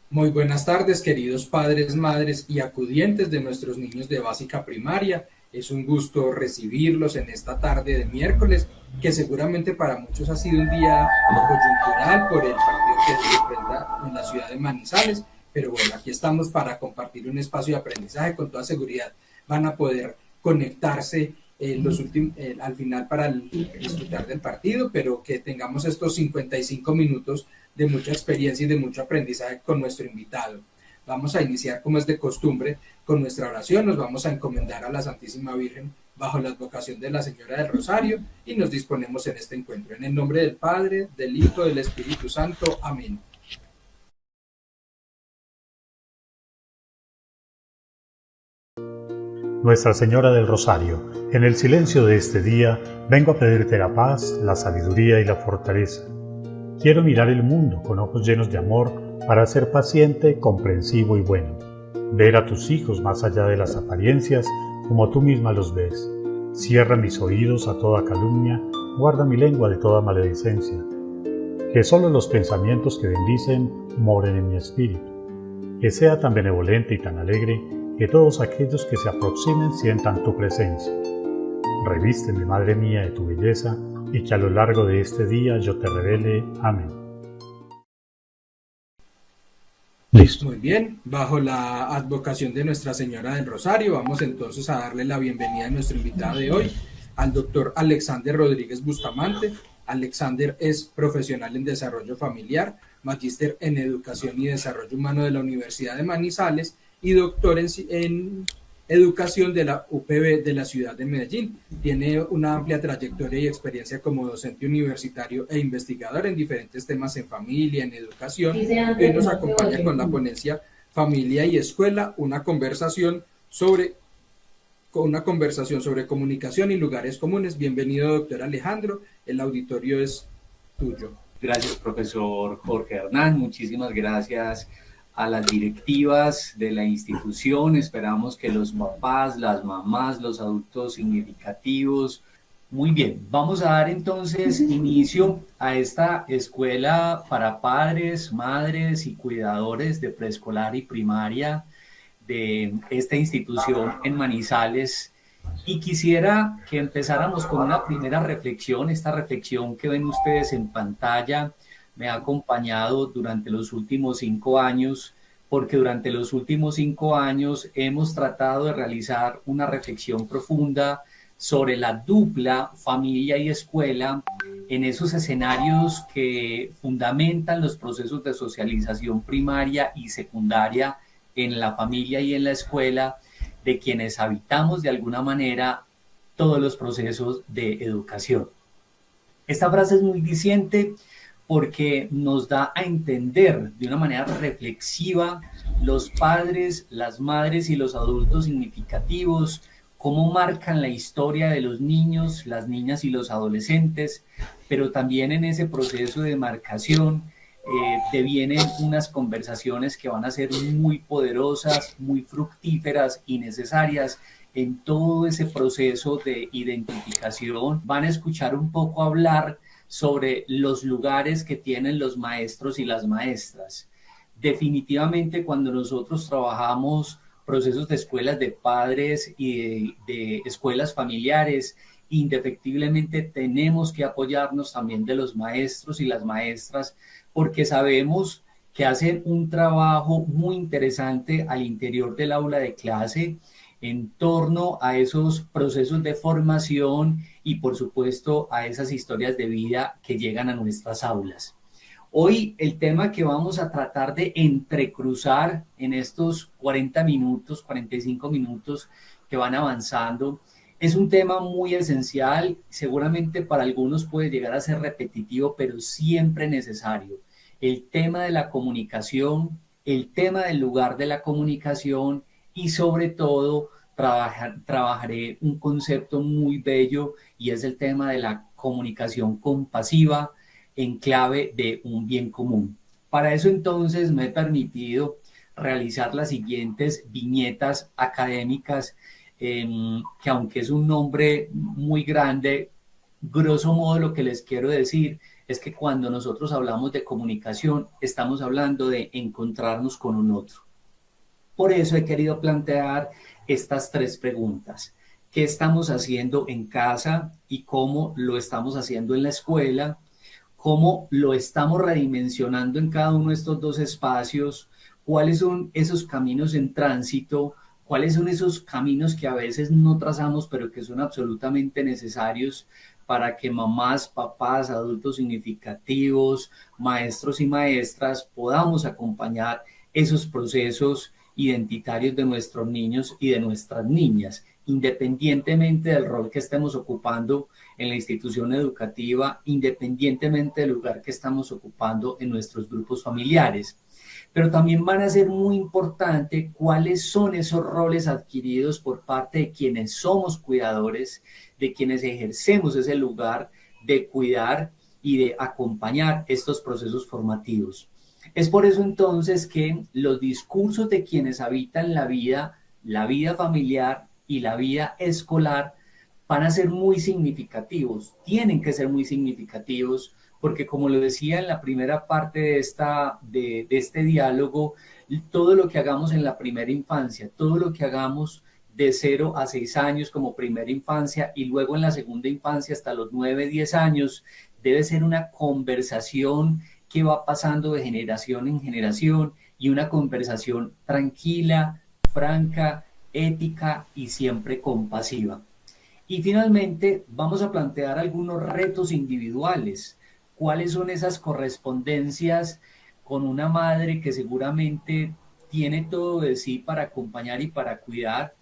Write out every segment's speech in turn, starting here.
Muy buenas tardes, queridos padres, madres y acudientes de nuestros niños de básica primaria. Es un gusto recibirlos en esta tarde de miércoles, que seguramente para muchos ha sido un día coyuntural por el partido que se enfrenta en la ciudad de Manizales. Pero bueno, aquí estamos para compartir un espacio de aprendizaje. Con toda seguridad van a poder conectarse al final para disfrutar del partido, pero que tengamos estos 55 minutos de mucha experiencia y de mucho aprendizaje con nuestro invitado. Vamos a iniciar, como es de costumbre, con nuestra oración. Nos vamos a encomendar a la Santísima Virgen bajo la advocación de la Señora del Rosario y nos disponemos en este encuentro. En el nombre del Padre, del Hijo, del Espíritu Santo. Amén. Nuestra Señora del Rosario, en el silencio de este día, vengo a pedirte la paz, la sabiduría y la fortaleza. Quiero mirar el mundo con ojos llenos de amor para ser paciente, comprensivo y bueno. Ver a tus hijos más allá de las apariencias como tú misma los ves. Cierra mis oídos a toda calumnia, guarda mi lengua de toda maledicencia. Que solo los pensamientos que bendicen moren en mi espíritu. Que sea tan benevolente y tan alegre que todos aquellos que se aproximen sientan tu presencia. Revísteme, Madre mía, de tu belleza, y que a lo largo de este día yo te revele. Amén. Listo. Muy bien, bajo la advocación de Nuestra Señora del Rosario, vamos entonces a darle la bienvenida a nuestro invitado de hoy, al doctor Alexander Rodríguez Bustamante. Alexander es profesional en desarrollo familiar, magíster en educación y desarrollo humano de la Universidad de Manizales y doctor en educación de la UPB de la ciudad de Medellín. Tiene una amplia trayectoria y experiencia como docente universitario e investigador en diferentes temas en familia, en educación. Hoy nos acompaña con la ponencia Familia y Escuela, una conversación sobre comunicación y lugares comunes. Bienvenido, doctor Alejandro. El auditorio es tuyo. Gracias, profesor Jorge Hernán. Muchísimas gracias a las directivas de la institución. Esperamos que los papás, las mamás, los adultos significativos. Muy bien, vamos a dar entonces inicio a esta escuela para padres, madres y cuidadores de preescolar y primaria de esta institución en Manizales. Y quisiera que empezáramos con una primera reflexión. Esta reflexión que ven ustedes en pantalla me ha acompañado durante los últimos 5 años, porque durante los últimos 5 años hemos tratado de realizar una reflexión profunda sobre la dupla familia y escuela en esos escenarios que fundamentan los procesos de socialización primaria y secundaria en la familia y en la escuela, de quienes habitamos de alguna manera todos los procesos de educación. Esta frase es muy diciente porque nos da a entender de una manera reflexiva los padres, las madres y los adultos significativos, cómo marcan la historia de los niños, las niñas y los adolescentes, pero también en ese proceso de marcación devienen unas conversaciones que van a ser muy poderosas, muy fructíferas y necesarias en todo ese proceso de identificación. Van a escuchar un poco hablar sobre los lugares que tienen los maestros y las maestras. Definitivamente, cuando nosotros trabajamos procesos de escuelas de padres y de escuelas familiares, indefectiblemente tenemos que apoyarnos también de los maestros y las maestras, porque sabemos que hacen un trabajo muy interesante al interior del aula de clase en torno a esos procesos de formación y, por supuesto, a esas historias de vida que llegan a nuestras aulas. Hoy el tema que vamos a tratar de entrecruzar en estos 40 minutos, 45 minutos que van avanzando, es un tema muy esencial. Seguramente para algunos puede llegar a ser repetitivo, pero siempre necesario. El tema de la comunicación, el tema del lugar de la comunicación y sobre todo trabajaré un concepto muy bello y es el tema de la comunicación compasiva en clave de un bien común. Para eso entonces me he permitido realizar las siguientes viñetas académicas que aunque es un nombre muy grande, Grosso modo, lo que les quiero decir es que cuando nosotros hablamos de comunicación, estamos hablando de encontrarnos con un otro. Por eso he querido plantear estas tres preguntas. ¿Qué estamos haciendo en casa y cómo lo estamos haciendo en la escuela? ¿Cómo lo estamos redimensionando en cada uno de estos dos espacios? ¿Cuáles son esos caminos en tránsito? ¿Cuáles son esos caminos que a veces no trazamos, pero que son absolutamente necesarios para que mamás, papás, adultos significativos, maestros y maestras podamos acompañar esos procesos identitarios de nuestros niños y de nuestras niñas, independientemente del rol que estemos ocupando en la institución educativa, independientemente del lugar que estamos ocupando en nuestros grupos familiares? Pero también van a ser muy importante cuáles son esos roles adquiridos por parte de quienes somos cuidadores, de quienes ejercemos ese lugar de cuidar y de acompañar estos procesos formativos. Es por eso entonces que los discursos de quienes habitan la vida familiar y la vida escolar van a ser muy significativos, tienen que ser muy significativos, porque como lo decía en la primera parte de este diálogo, todo lo que hagamos en la primera infancia, todo lo que hagamos de 0 a 6 años como primera infancia y luego en la segunda infancia hasta los 9, 10 años, debe ser una conversación que va pasando de generación en generación y una conversación tranquila, franca, ética y siempre compasiva. Y finalmente vamos a plantear algunos retos individuales. ¿Cuáles son esas correspondencias con una madre que seguramente tiene todo de sí para acompañar y para cuidar,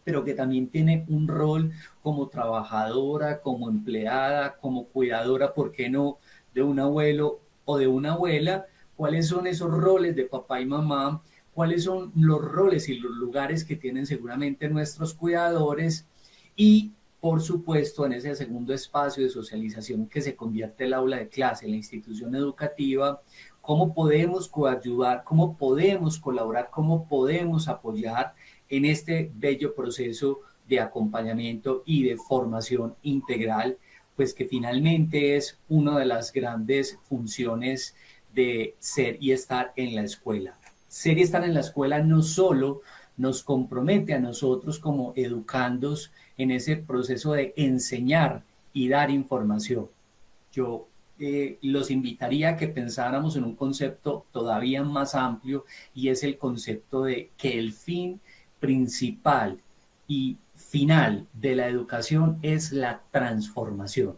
pero que también tiene un rol como trabajadora, como empleada, como cuidadora, ¿por qué no?, de un abuelo o de una abuela? ¿Cuáles son esos roles de papá y mamá? ¿Cuáles son los roles y los lugares que tienen seguramente nuestros cuidadores? Y, por supuesto, en ese segundo espacio de socialización que se convierte el aula de clase, la institución educativa, ¿cómo podemos coayudar? ¿Cómo podemos colaborar? ¿Cómo podemos apoyar en este bello proceso de acompañamiento y de formación integral, pues que finalmente es una de las grandes funciones de ser y estar en la escuela? Ser y estar en la escuela no solo nos compromete a nosotros como educandos en ese proceso de enseñar y dar información. Yo los invitaría a que pensáramos en un concepto todavía más amplio, y es el concepto de que el fin principal y final de la educación es la transformación.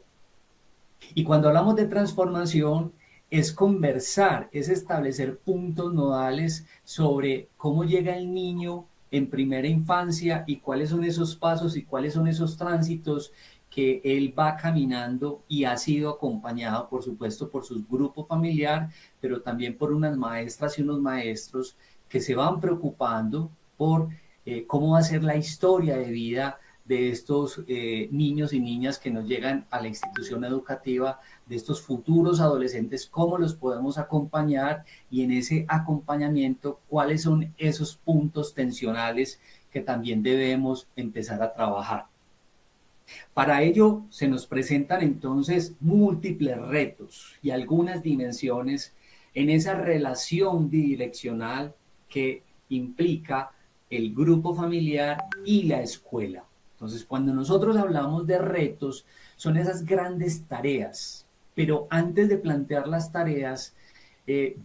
Y cuando hablamos de transformación, es conversar, es establecer puntos nodales sobre cómo llega el niño en primera infancia y cuáles son esos pasos y cuáles son esos tránsitos que él va caminando, y ha sido acompañado, por supuesto, por su grupo familiar, pero también por unas maestras y unos maestros que se van preocupando por cómo va a ser la historia de vida de estos niños y niñas que nos llegan a la institución educativa, de estos futuros adolescentes, cómo los podemos acompañar, y en ese acompañamiento, cuáles son esos puntos tensionales que también debemos empezar a trabajar. Para ello se nos presentan entonces múltiples retos y algunas dimensiones en esa relación bidireccional que implica el grupo familiar y la escuela. Entonces, cuando nosotros hablamos de retos, son esas grandes tareas, pero antes de plantear las tareas,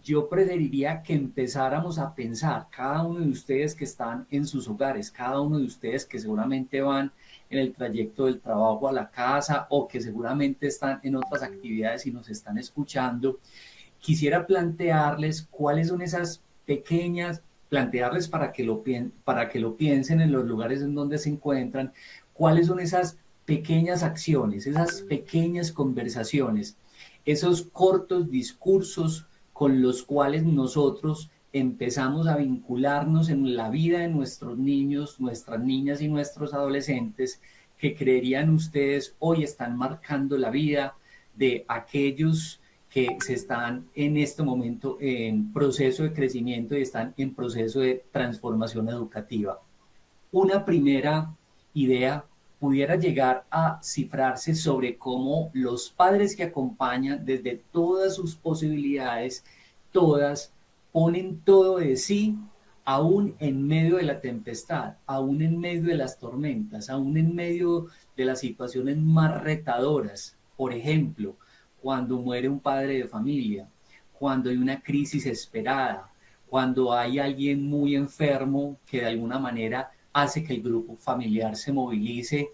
yo preferiría que empezáramos a pensar, cada uno de ustedes que están en sus hogares, cada uno de ustedes que seguramente van en el trayecto del trabajo a la casa o que seguramente están en otras actividades y nos están escuchando, quisiera plantearles cuáles son esas pequeñas, plantearles para que lo piensen en los lugares en donde se encuentran, cuáles son esas pequeñas acciones, esas pequeñas conversaciones, esos cortos discursos con los cuales nosotros empezamos a vincularnos en la vida de nuestros niños, nuestras niñas y nuestros adolescentes, que creerían ustedes hoy están marcando la vida de aquellos que se están en este momento en proceso de crecimiento y están en proceso de transformación educativa. Una primera idea pudiera llegar a cifrarse sobre cómo los padres que acompañan desde todas sus posibilidades, todas, ponen todo de sí, aún en medio de la tempestad, aún en medio de las tormentas, aún en medio de las situaciones más retadoras. Por ejemplo, cuando muere un padre de familia, cuando hay una crisis esperada, cuando hay alguien muy enfermo que de alguna manera hace que el grupo familiar se movilice,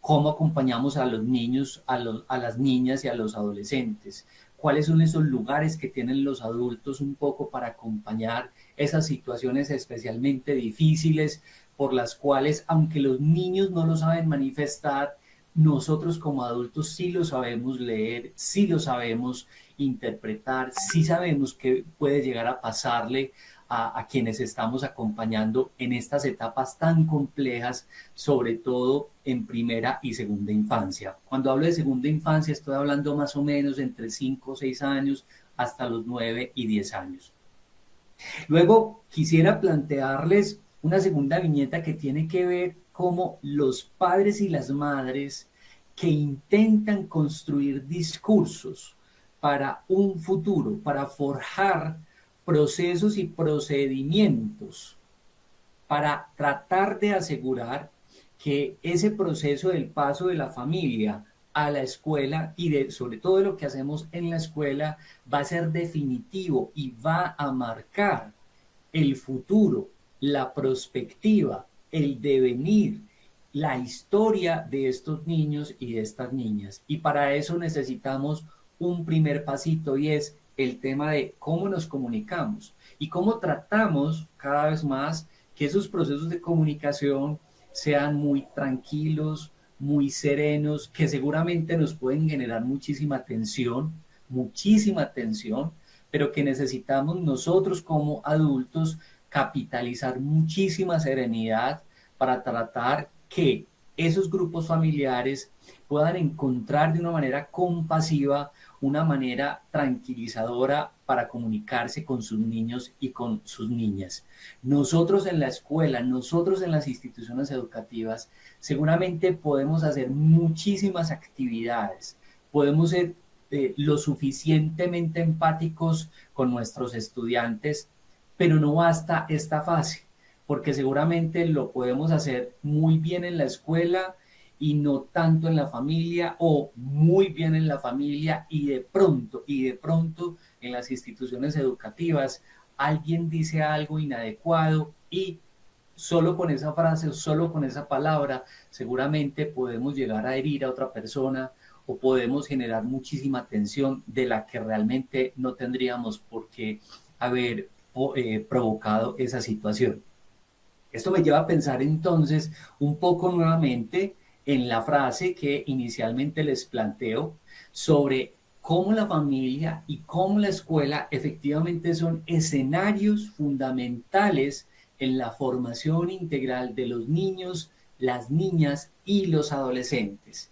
cómo acompañamos a los niños, a las niñas y a los adolescentes, cuáles son esos lugares que tienen los adultos un poco para acompañar esas situaciones especialmente difíciles por las cuales, aunque los niños no lo saben manifestar, nosotros como adultos sí lo sabemos leer, sí lo sabemos interpretar, sí sabemos qué puede llegar a pasarle a quienes estamos acompañando en estas etapas tan complejas, sobre todo en primera y segunda infancia. Cuando hablo de segunda infancia estoy hablando más o menos entre 5 o 6 años hasta los 9 y 10 años. Luego quisiera plantearles una segunda viñeta que tiene que ver cómo los padres y las madres que intentan construir discursos para un futuro, para forjar procesos y procedimientos, para tratar de asegurar que ese proceso del paso de la familia a la escuela y sobre todo lo que hacemos en la escuela va a ser definitivo y va a marcar el futuro, la perspectiva, el devenir, la historia de estos niños y de estas niñas. Y para eso necesitamos un primer pasito y es el tema de cómo nos comunicamos y cómo tratamos cada vez más que esos procesos de comunicación sean muy tranquilos, muy serenos, que seguramente nos pueden generar muchísima tensión, pero que necesitamos nosotros como adultos capitalizar muchísima serenidad para tratar que esos grupos familiares puedan encontrar de una manera compasiva, una manera tranquilizadora para comunicarse con sus niños y con sus niñas. Nosotros en la escuela, nosotros en las instituciones educativas, seguramente podemos hacer muchísimas actividades, podemos ser lo suficientemente empáticos con nuestros estudiantes, pero no basta esta fase, porque seguramente lo podemos hacer muy bien en la escuela y no tanto en la familia, o muy bien en la familia y de pronto en las instituciones educativas alguien dice algo inadecuado y solo con esa frase o solo con esa palabra seguramente podemos llegar a herir a otra persona o podemos generar muchísima tensión de la que realmente no tendríamos por qué haber provocado esa situación. Esto me lleva a pensar entonces un poco nuevamente en la frase que inicialmente les planteo sobre cómo la familia y cómo la escuela efectivamente son escenarios fundamentales en la formación integral de los niños, las niñas y los adolescentes.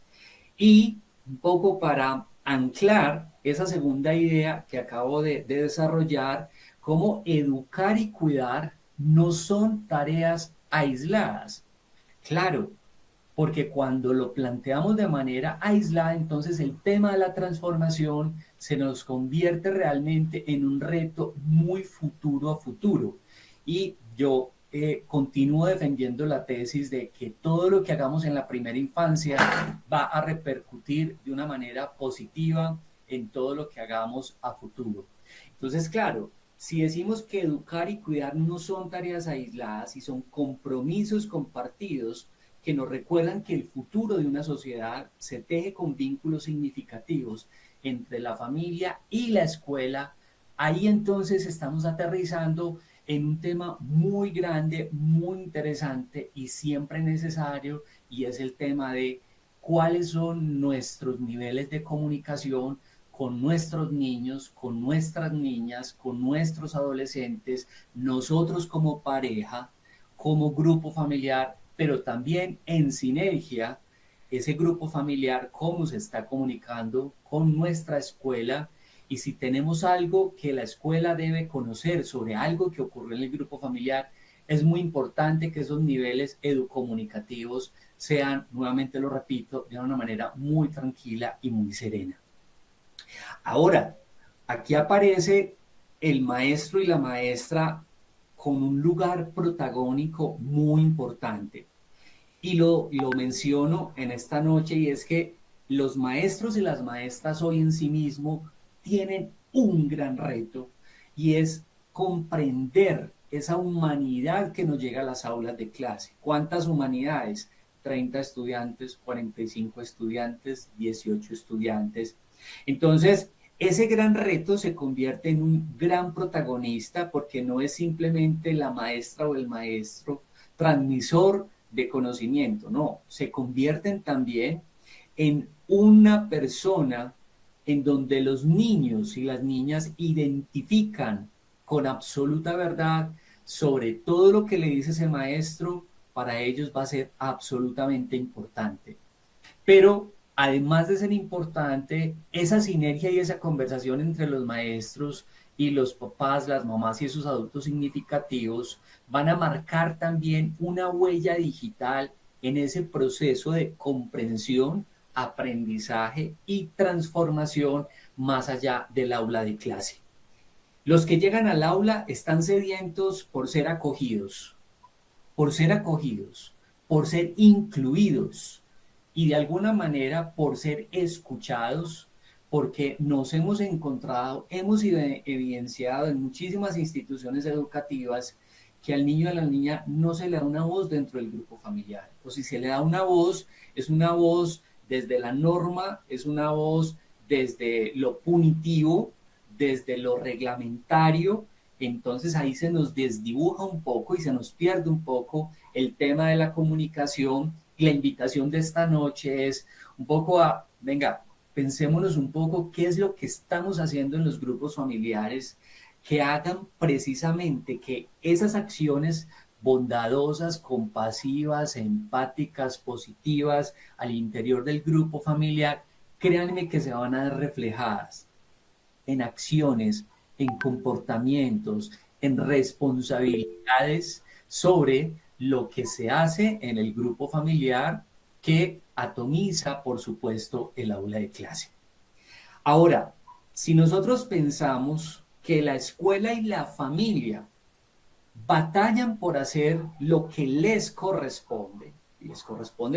Y un poco para anclar esa segunda idea que acabo de desarrollar, cómo educar y cuidar no son tareas aisladas. Claro, porque cuando lo planteamos de manera aislada, entonces el tema de la transformación se nos convierte realmente en un reto muy futuro a futuro. Y yo continúo defendiendo la tesis de que todo lo que hagamos en la primera infancia va a repercutir de una manera positiva en todo lo que hagamos a futuro. Entonces, claro, si decimos que educar y cuidar no son tareas aisladas y son compromisos compartidos que nos recuerdan que el futuro de una sociedad se teje con vínculos significativos entre la familia y la escuela, ahí entonces estamos aterrizando en un tema muy grande, muy interesante y siempre necesario, y es el tema de cuáles son nuestros niveles de comunicación con nuestros niños, con nuestras niñas, con nuestros adolescentes, nosotros como pareja, como grupo familiar, pero también en sinergia, ese grupo familiar, cómo se está comunicando con nuestra escuela y si tenemos algo que la escuela debe conocer sobre algo que ocurrió en el grupo familiar, es muy importante que esos niveles educomunicativos sean, nuevamente lo repito, de una manera muy tranquila y muy serena. Ahora, aquí aparece el maestro y la maestra con un lugar protagónico muy importante. Y lo menciono en esta noche, y es que los maestros y las maestras hoy en sí mismo tienen un gran reto, y es comprender esa humanidad que nos llega a las aulas de clase. ¿Cuántas humanidades? 30 estudiantes, 45 estudiantes, 18 estudiantes. Entonces, ese gran reto se convierte en un gran protagonista, porque no es simplemente la maestra o el maestro transmisor de conocimiento, no, se convierten también en una persona en donde los niños y las niñas identifican con absoluta verdad sobre todo lo que le dice ese maestro. Para ellos va a ser absolutamente importante. Pero además de ser importante, esa sinergia y esa conversación entre los maestros y los papás, las mamás y esos adultos significativos van a marcar también una huella digital en ese proceso de comprensión, aprendizaje y transformación más allá del aula de clase. Los que llegan al aula están sedientos por ser acogidos, por ser incluidos y de alguna manera por ser escuchados, porque nos hemos encontrado, hemos evidenciado en muchísimas instituciones educativas que al niño y a la niña no se le da una voz dentro del grupo familiar, o si se le da una voz, es una voz desde la norma, es una voz desde lo punitivo, desde lo reglamentario. Entonces ahí se nos desdibuja un poco y se nos pierde un poco el tema de la comunicación, y la invitación de esta noche es un poco a, venga, pensémonos un poco qué es lo que estamos haciendo en los grupos familiares que hagan precisamente que esas acciones bondadosas, compasivas, empáticas, positivas al interior del grupo familiar, créanme que se van a ver reflejadas en acciones, en comportamientos, en responsabilidades sobre lo que se hace en el grupo familiar, que atomiza, por supuesto, el aula de clase. Ahora, si nosotros pensamos que la escuela y la familia batallan por hacer lo que les corresponde,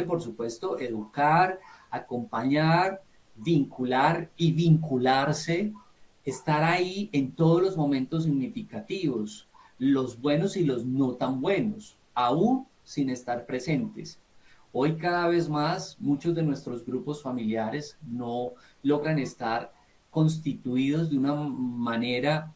por supuesto, educar, acompañar, vincular y vincularse, estar ahí en todos los momentos significativos, los buenos y los no tan buenos, aún sin estar presentes. Hoy cada vez más muchos de nuestros grupos familiares no logran estar constituidos de una manera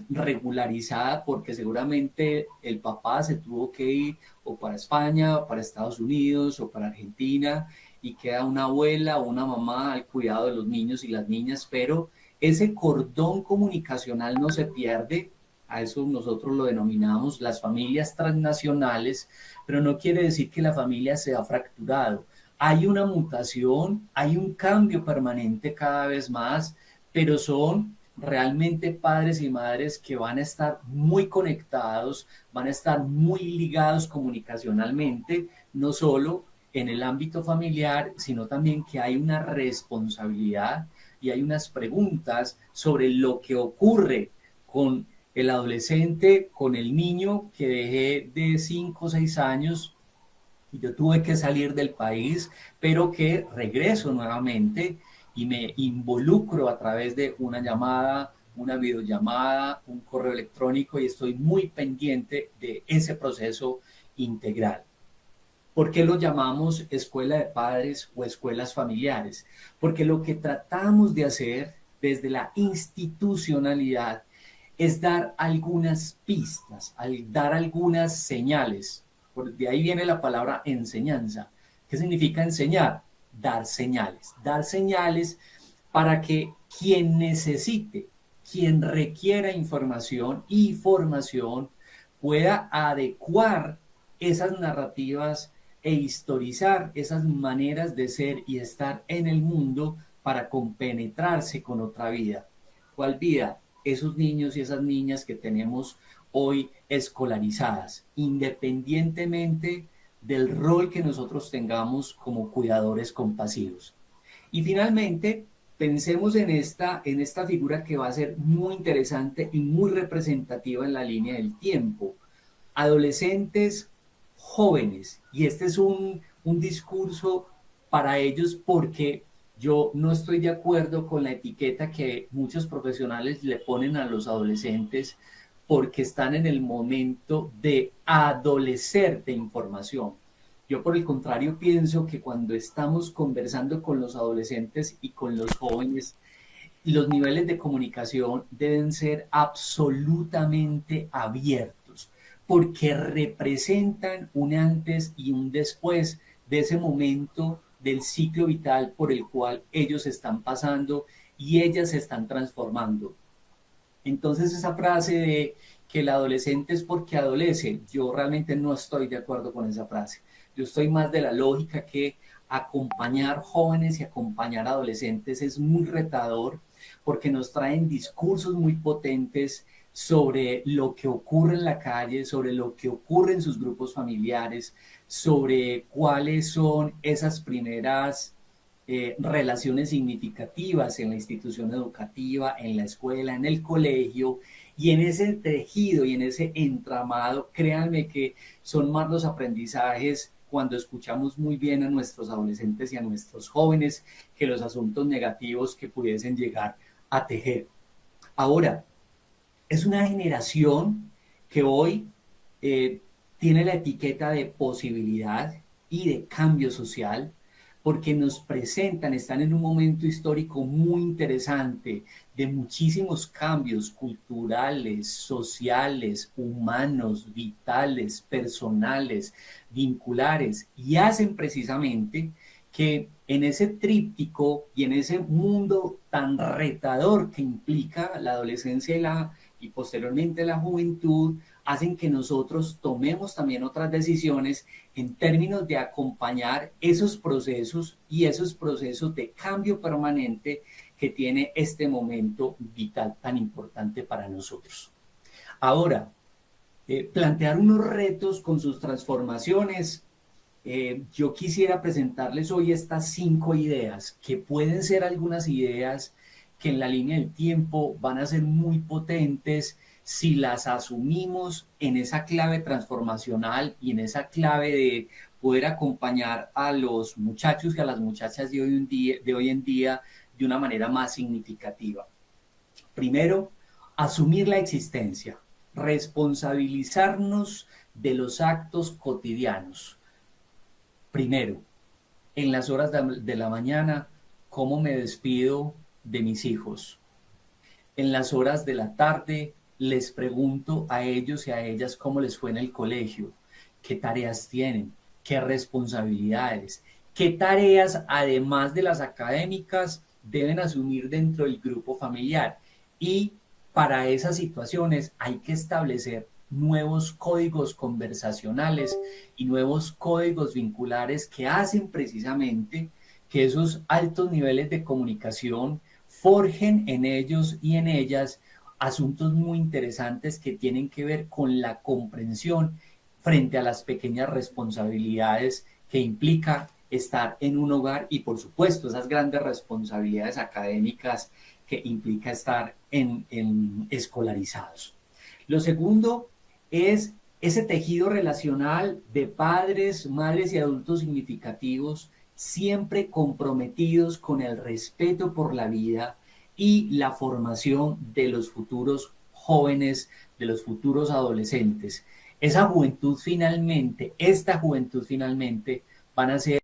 regularizada, porque seguramente el papá se tuvo que ir o para España, o para Estados Unidos, o para Argentina, y queda una abuela o una mamá al cuidado de los niños y las niñas, pero ese cordón comunicacional no se pierde. A eso nosotros lo denominamos las familias transnacionales, pero no quiere decir que la familia se ha fracturado. Hay una mutación, hay un cambio permanente cada vez más, pero son realmente padres y madres que van a estar muy conectados, van a estar muy ligados comunicacionalmente, no solo en el ámbito familiar, sino también que hay una responsabilidad y hay unas preguntas sobre lo que ocurre con el adolescente, con el niño que dejé de 5 o 6 años y yo tuve que salir del país, pero que regreso nuevamente y me involucro a través de una llamada, una videollamada, un correo electrónico, y estoy muy pendiente de ese proceso integral. ¿Por qué lo llamamos escuela de padres o escuelas familiares? Porque lo que tratamos de hacer desde la institucionalidad es dar algunas pistas, dar algunas señales. De ahí viene la palabra enseñanza. ¿Qué significa enseñar? Dar señales para que quien necesite, quien requiera información y formación, pueda adecuar esas narrativas e historizar esas maneras de ser y estar en el mundo para compenetrarse con otra vida. ¿Cuál vida? Esos niños y esas niñas que tenemos hoy escolarizadas, independientemente del rol que nosotros tengamos como cuidadores compasivos. Y finalmente, pensemos en esta figura que va a ser muy interesante y muy representativa en la línea del tiempo. Adolescentes jóvenes, y este es un discurso para ellos porque yo no estoy de acuerdo con la etiqueta que muchos profesionales le ponen a los adolescentes porque están en el momento de adolecer de información. Yo por el contrario pienso que cuando estamos conversando con los adolescentes y con los jóvenes, los niveles de comunicación deben ser absolutamente abiertos, porque representan un antes y un después de ese momento del ciclo vital por el cual ellos están pasando y ellas se están transformando. Entonces esa frase de que el adolescente es porque adolece, yo realmente no estoy de acuerdo con esa frase. Yo estoy más de la lógica que acompañar jóvenes y acompañar adolescentes es muy retador porque nos traen discursos muy potentes sobre lo que ocurre en la calle, sobre lo que ocurre en sus grupos familiares, sobre cuáles son esas primeras relaciones significativas en la institución educativa, en la escuela, en el colegio, y en ese tejido y en ese entramado, créanme que son más los aprendizajes cuando escuchamos muy bien a nuestros adolescentes y a nuestros jóvenes que los asuntos negativos que pudiesen llegar a tejer. Ahora, es una generación que hoy tiene la etiqueta de posibilidad y de cambio social, porque nos presentan, están en un momento histórico muy interesante de muchísimos cambios culturales, sociales, humanos, vitales, personales, vinculares, y hacen precisamente que en ese tríptico y en ese mundo tan retador que implica la adolescencia y posteriormente la juventud, hacen que nosotros tomemos también otras decisiones en términos de acompañar esos procesos y esos procesos de cambio permanente que tiene este momento vital tan importante para nosotros. Ahora, plantear unos retos con sus transformaciones. Yo quisiera presentarles hoy estas 5 ideas, que pueden ser algunas ideas que en la línea del tiempo van a ser muy potentes si las asumimos en esa clave transformacional y en esa clave de poder acompañar a los muchachos y a las muchachas de hoy en día de una manera más significativa. Primero, asumir la existencia, responsabilizarnos de los actos cotidianos. Primero, en las horas de la mañana, ¿cómo me despido de mis hijos? En las horas de la tarde, les pregunto a ellos y a ellas cómo les fue en el colegio, qué tareas tienen, qué responsabilidades, qué tareas, además de las académicas, deben asumir dentro del grupo familiar. Y para esas situaciones hay que establecer nuevos códigos conversacionales y nuevos códigos vinculares que hacen precisamente que esos altos niveles de comunicación forjen en ellos y en ellas asuntos muy interesantes que tienen que ver con la comprensión frente a las pequeñas responsabilidades que implica estar en un hogar y, por supuesto, esas grandes responsabilidades académicas que implica estar en escolarizados. Lo segundo es ese tejido relacional de padres, madres y adultos significativos, siempre comprometidos con el respeto por la vida y la formación de los futuros jóvenes, de los futuros adolescentes. Esta juventud finalmente van a ser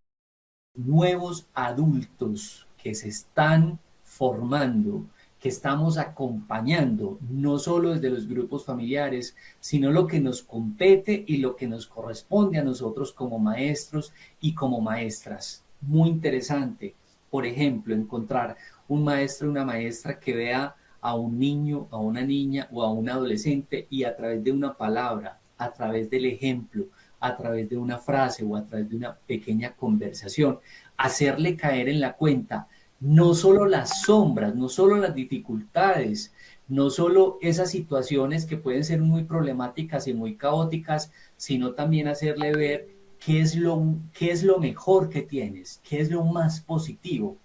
nuevos adultos que se están formando, que estamos acompañando, no solo desde los grupos familiares, sino lo que nos compete y lo que nos corresponde a nosotros como maestros y como maestras. Muy interesante, por ejemplo, encontrar un maestro o una maestra que vea a un niño, a una niña o a un adolescente y a través de una palabra, a través del ejemplo, a través de una frase o a través de una pequeña conversación, hacerle caer en la cuenta no solo las sombras, no solo las dificultades, No solo esas situaciones que pueden ser muy problemáticas y muy caóticas, sino también hacerle ver qué es lo mejor que tienes, qué es lo más positivo.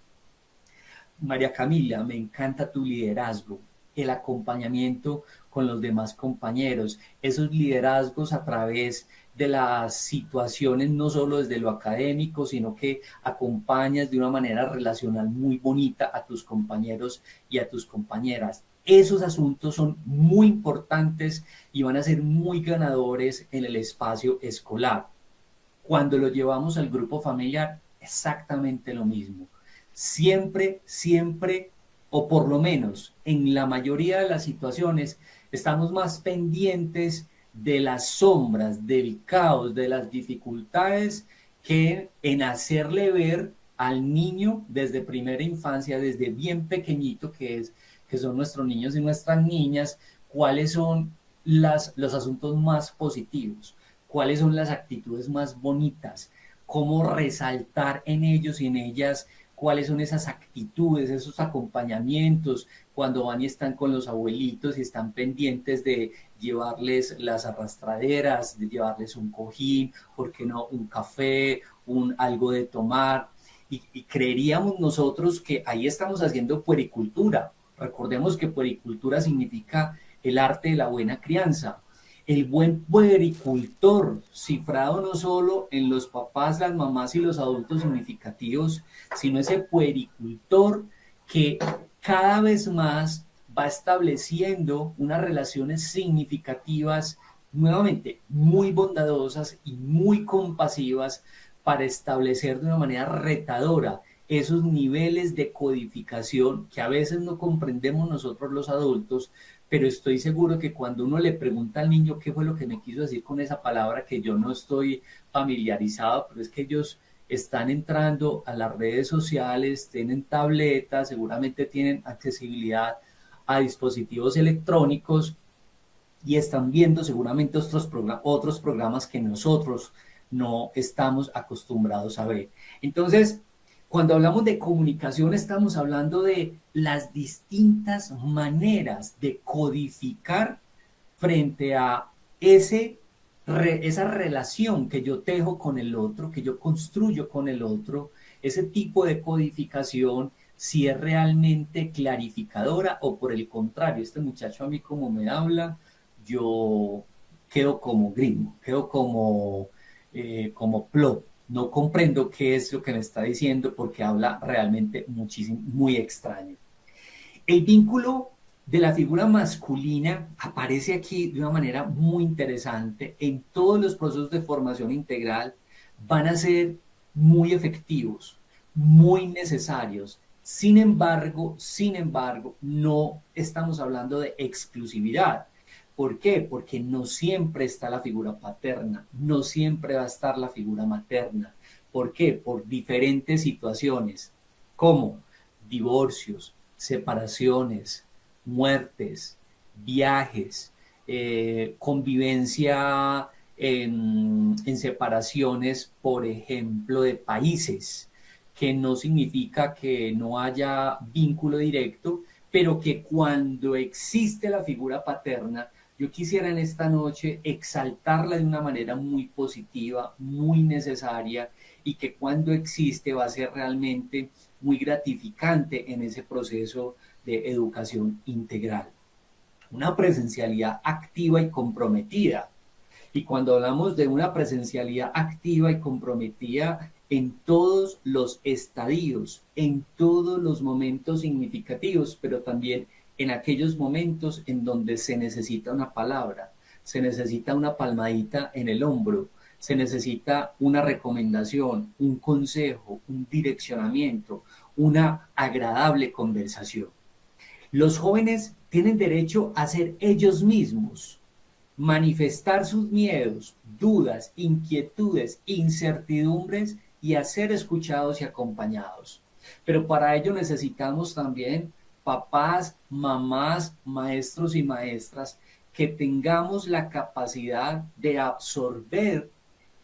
María Camila, me encanta tu liderazgo, el acompañamiento con los demás compañeros, esos liderazgos a través de las situaciones, no solo desde lo académico, sino que acompañas de una manera relacional muy bonita a tus compañeros y a tus compañeras. Esos asuntos son muy importantes y van a ser muy ganadores en el espacio escolar. Cuando lo llevamos al grupo familiar, exactamente lo mismo. Siempre, siempre, o por lo menos en la mayoría de las situaciones, estamos más pendientes de las sombras, del caos, de las dificultades, que en hacerle ver al niño desde primera infancia, desde bien pequeñito que son nuestros niños y nuestras niñas, cuáles son los asuntos más positivos, cuáles son las actitudes más bonitas, cómo resaltar en ellos y en ellas cuáles son esas actitudes, esos acompañamientos, cuando van y están con los abuelitos y están pendientes de llevarles las arrastraderas, de llevarles un cojín, ¿por qué no? Un café, algo de tomar. Y creeríamos nosotros que ahí estamos haciendo puericultura. Recordemos que puericultura significa el arte de la buena crianza. El buen puericultor, cifrado no solo en los papás, las mamás y los adultos significativos, sino ese puericultor que cada vez más va estableciendo unas relaciones significativas, nuevamente muy bondadosas y muy compasivas, para establecer de una manera retadora esos niveles de codificación que a veces no comprendemos nosotros los adultos, pero estoy seguro que cuando uno le pregunta al niño qué fue lo que me quiso decir con esa palabra, que yo no estoy familiarizado, pero es que ellos están entrando a las redes sociales, tienen tabletas, seguramente tienen accesibilidad a dispositivos electrónicos y están viendo seguramente otros programas que nosotros no estamos acostumbrados a ver. Entonces, cuando hablamos de comunicación, estamos hablando de las distintas maneras de codificar frente a esa relación que yo tejo con el otro, que yo construyo con el otro, ese tipo de codificación, si es realmente clarificadora o por el contrario, este muchacho a mí como me habla, yo quedo como gringo, quedo como plop. No comprendo qué es lo que me está diciendo porque habla realmente muchísimo, muy extraño. El vínculo de la figura masculina aparece aquí de una manera muy interesante. En todos los procesos de formación integral van a ser muy efectivos, muy necesarios. Sin embargo, no estamos hablando de exclusividad. ¿Por qué? Porque no siempre está la figura paterna, no siempre va a estar la figura materna. ¿Por qué? Por diferentes situaciones, como divorcios, separaciones, muertes, viajes, convivencia en separaciones, por ejemplo, de países, que no significa que no haya vínculo directo, pero que cuando existe la figura paterna, yo quisiera en esta noche exaltarla de una manera muy positiva, muy necesaria, y que cuando existe va a ser realmente muy gratificante en ese proceso de educación integral. Una presencialidad activa y comprometida. Y cuando hablamos de una presencialidad activa y comprometida en todos los estadios, en todos los momentos significativos, pero también en aquellos momentos en donde se necesita una palabra, se necesita una palmadita en el hombro, se necesita una recomendación, un consejo, un direccionamiento, una agradable conversación. Los jóvenes tienen derecho a ser ellos mismos, manifestar sus miedos, dudas, inquietudes, incertidumbres y a ser escuchados y acompañados. Pero para ello necesitamos también papás, mamás, maestros y maestras que tengamos la capacidad de absorber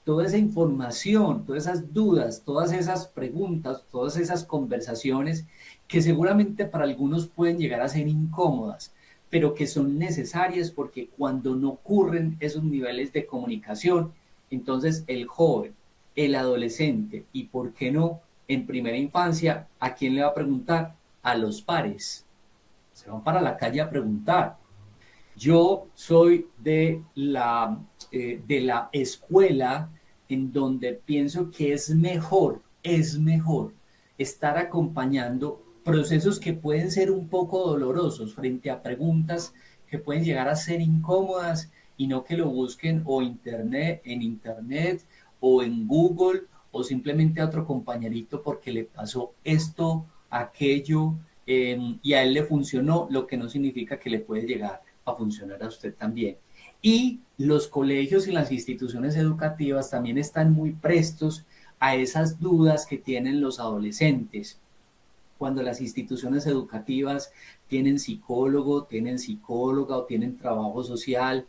toda esa información, todas esas dudas, todas esas preguntas, todas esas conversaciones que seguramente para algunos pueden llegar a ser incómodas, pero que son necesarias porque cuando no ocurren esos niveles de comunicación, entonces el joven, el adolescente y, ¿por qué no?, en primera infancia, ¿a quién le va a preguntar? A los pares. Se van para la calle a preguntar. Yo soy de la escuela en donde pienso que es mejor estar acompañando procesos que pueden ser un poco dolorosos frente a preguntas que pueden llegar a ser incómodas y no que lo busquen o en internet o en Google o simplemente a otro compañerito porque le pasó esto, aquello, y a él le funcionó, lo que no significa que le puede llegar a funcionar a usted también. Y los colegios y las instituciones educativas también están muy prestos a esas dudas que tienen los adolescentes. Cuando las instituciones educativas tienen psicólogo, tienen psicóloga o tienen trabajo social,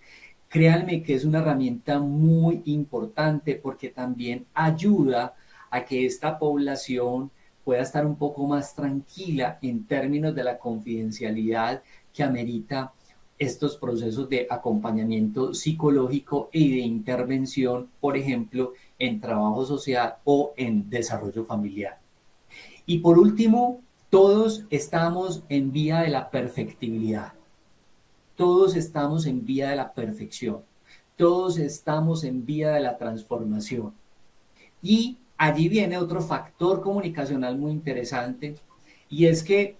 créanme que es una herramienta muy importante porque también ayuda a que esta población pueda estar un poco más tranquila en términos de la confidencialidad que amerita estos procesos de acompañamiento psicológico y de intervención, por ejemplo, en trabajo social o en desarrollo familiar. Y por último, todos estamos en vía de la perfectibilidad. Todos estamos en vía de la perfección. Todos estamos en vía de la transformación. Y allí viene otro factor comunicacional muy interesante, y es que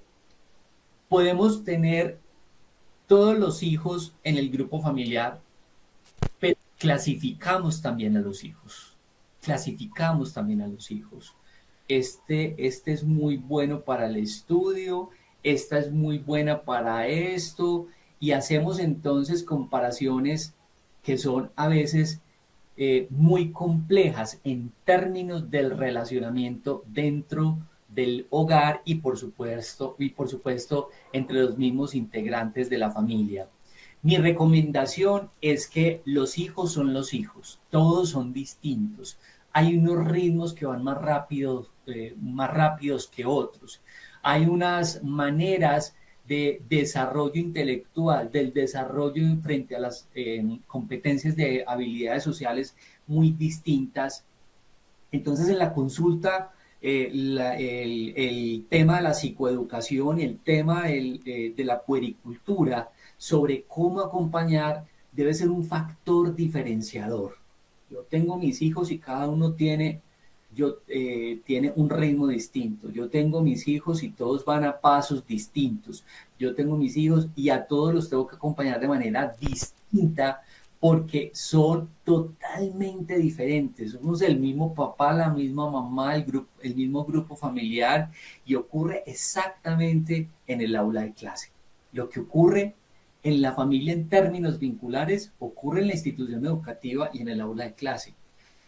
podemos tener todos los hijos en el grupo familiar, pero clasificamos también a los hijos. Clasificamos también a los hijos. Este es muy bueno para el estudio, esta es muy buena para esto, y hacemos entonces comparaciones que son a veces muy complejas en términos del relacionamiento dentro del hogar y por supuesto entre los mismos integrantes de la familia. Mi recomendación es que los hijos son los hijos, todos son distintos. Hay unos ritmos que van más rápidos que otros. Hay unas maneras de desarrollo intelectual, del desarrollo frente a las competencias de habilidades sociales muy distintas. Entonces, en la consulta, el tema de la psicoeducación y el tema de la puericultura sobre cómo acompañar debe ser un factor diferenciador. Yo tengo mis hijos y cada uno tiene un ritmo distinto. Yo tengo mis hijos y todos van a pasos distintos. Yo tengo mis hijos y a todos los tengo que acompañar de manera distinta porque son totalmente diferentes. Somos el mismo papá, la misma mamá, el mismo grupo familiar, y ocurre exactamente en el aula de clase. Lo que ocurre en la familia en términos vinculares ocurre en la institución educativa y en el aula de clase.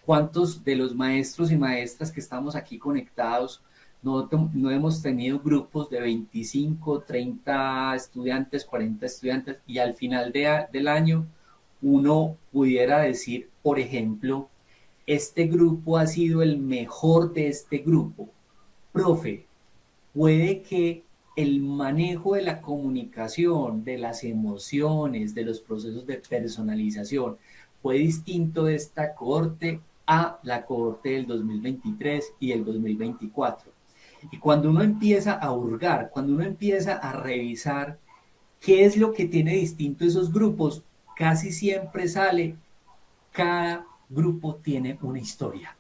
¿Cuántos de los maestros y maestras que estamos aquí conectados no hemos tenido grupos de 25, 30 estudiantes, 40 estudiantes, y al final del año uno pudiera decir, por ejemplo, este grupo ha sido el mejor de este grupo? Profe, puede que el manejo de la comunicación, de las emociones, de los procesos de personalización fue distinto de esta cohorte a la cohorte del 2023 y el 2024. Y cuando uno empieza a hurgar, cuando uno empieza a revisar qué es lo que tiene distinto esos grupos, casi siempre sale, cada grupo tiene una historia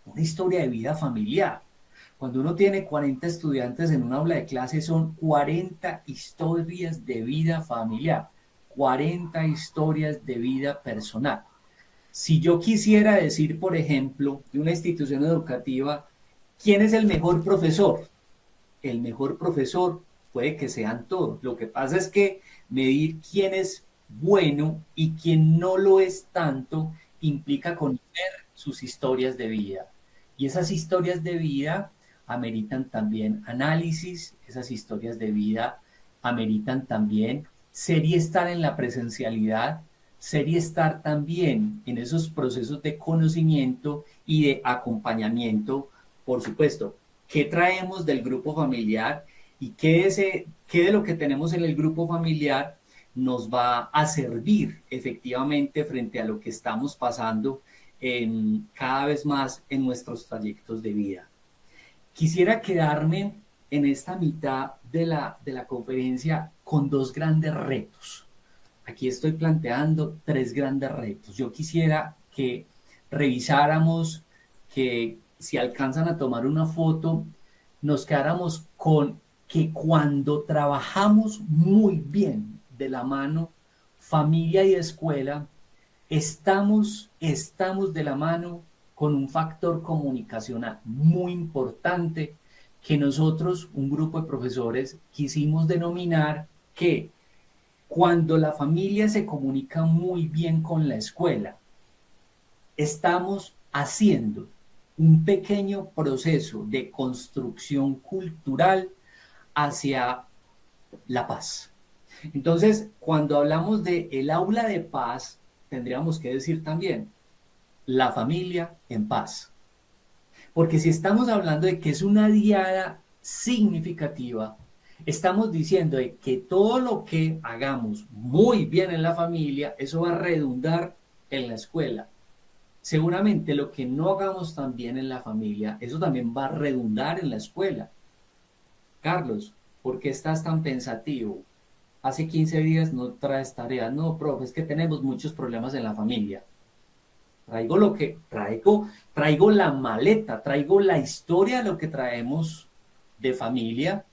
de vida familiar. Cuando uno tiene 40 estudiantes en un aula de clase, son 40 historias de vida familiar, 40 historias de vida personal. Si yo quisiera decir, por ejemplo, de una institución educativa, ¿quién es el mejor profesor? El mejor profesor puede que sean todos. Lo que pasa es que medir quién es bueno y quién no lo es tanto implica conocer sus historias de vida. Y esas historias de vida ameritan también análisis, esas historias de vida ameritan también ser y estar en la presencialidad, ser y estar también en esos procesos de conocimiento y de acompañamiento, por supuesto. ¿Qué traemos del grupo familiar? y qué de lo que tenemos en el grupo familiar nos va a servir efectivamente frente a lo que estamos pasando cada vez más en nuestros trayectos de vida. Quisiera quedarme en esta mitad de la conferencia con dos grandes retos. Aquí estoy planteando tres grandes retos. Yo quisiera que revisáramos, que si alcanzan a tomar una foto, nos quedáramos con que cuando trabajamos muy bien de la mano, familia y escuela, estamos de la mano con un factor comunicacional muy importante que nosotros, un grupo de profesores, quisimos denominar que cuando la familia se comunica muy bien con la escuela, estamos haciendo un pequeño proceso de construcción cultural hacia la paz. Entonces, cuando hablamos de el aula de paz, tendríamos que decir también la familia en paz. Porque si estamos hablando de que es una diada significativa, estamos diciendo de que todo lo que hagamos muy bien en la familia, eso va a redundar en la escuela. Seguramente lo que no hagamos tan bien en la familia, eso también va a redundar en la escuela. Carlos, ¿por qué estás tan pensativo? Hace 15 días no traes tareas. No, profe, es que tenemos muchos problemas en la familia. Traigo lo que traigo la maleta, traigo la historia de lo que traemos de familia,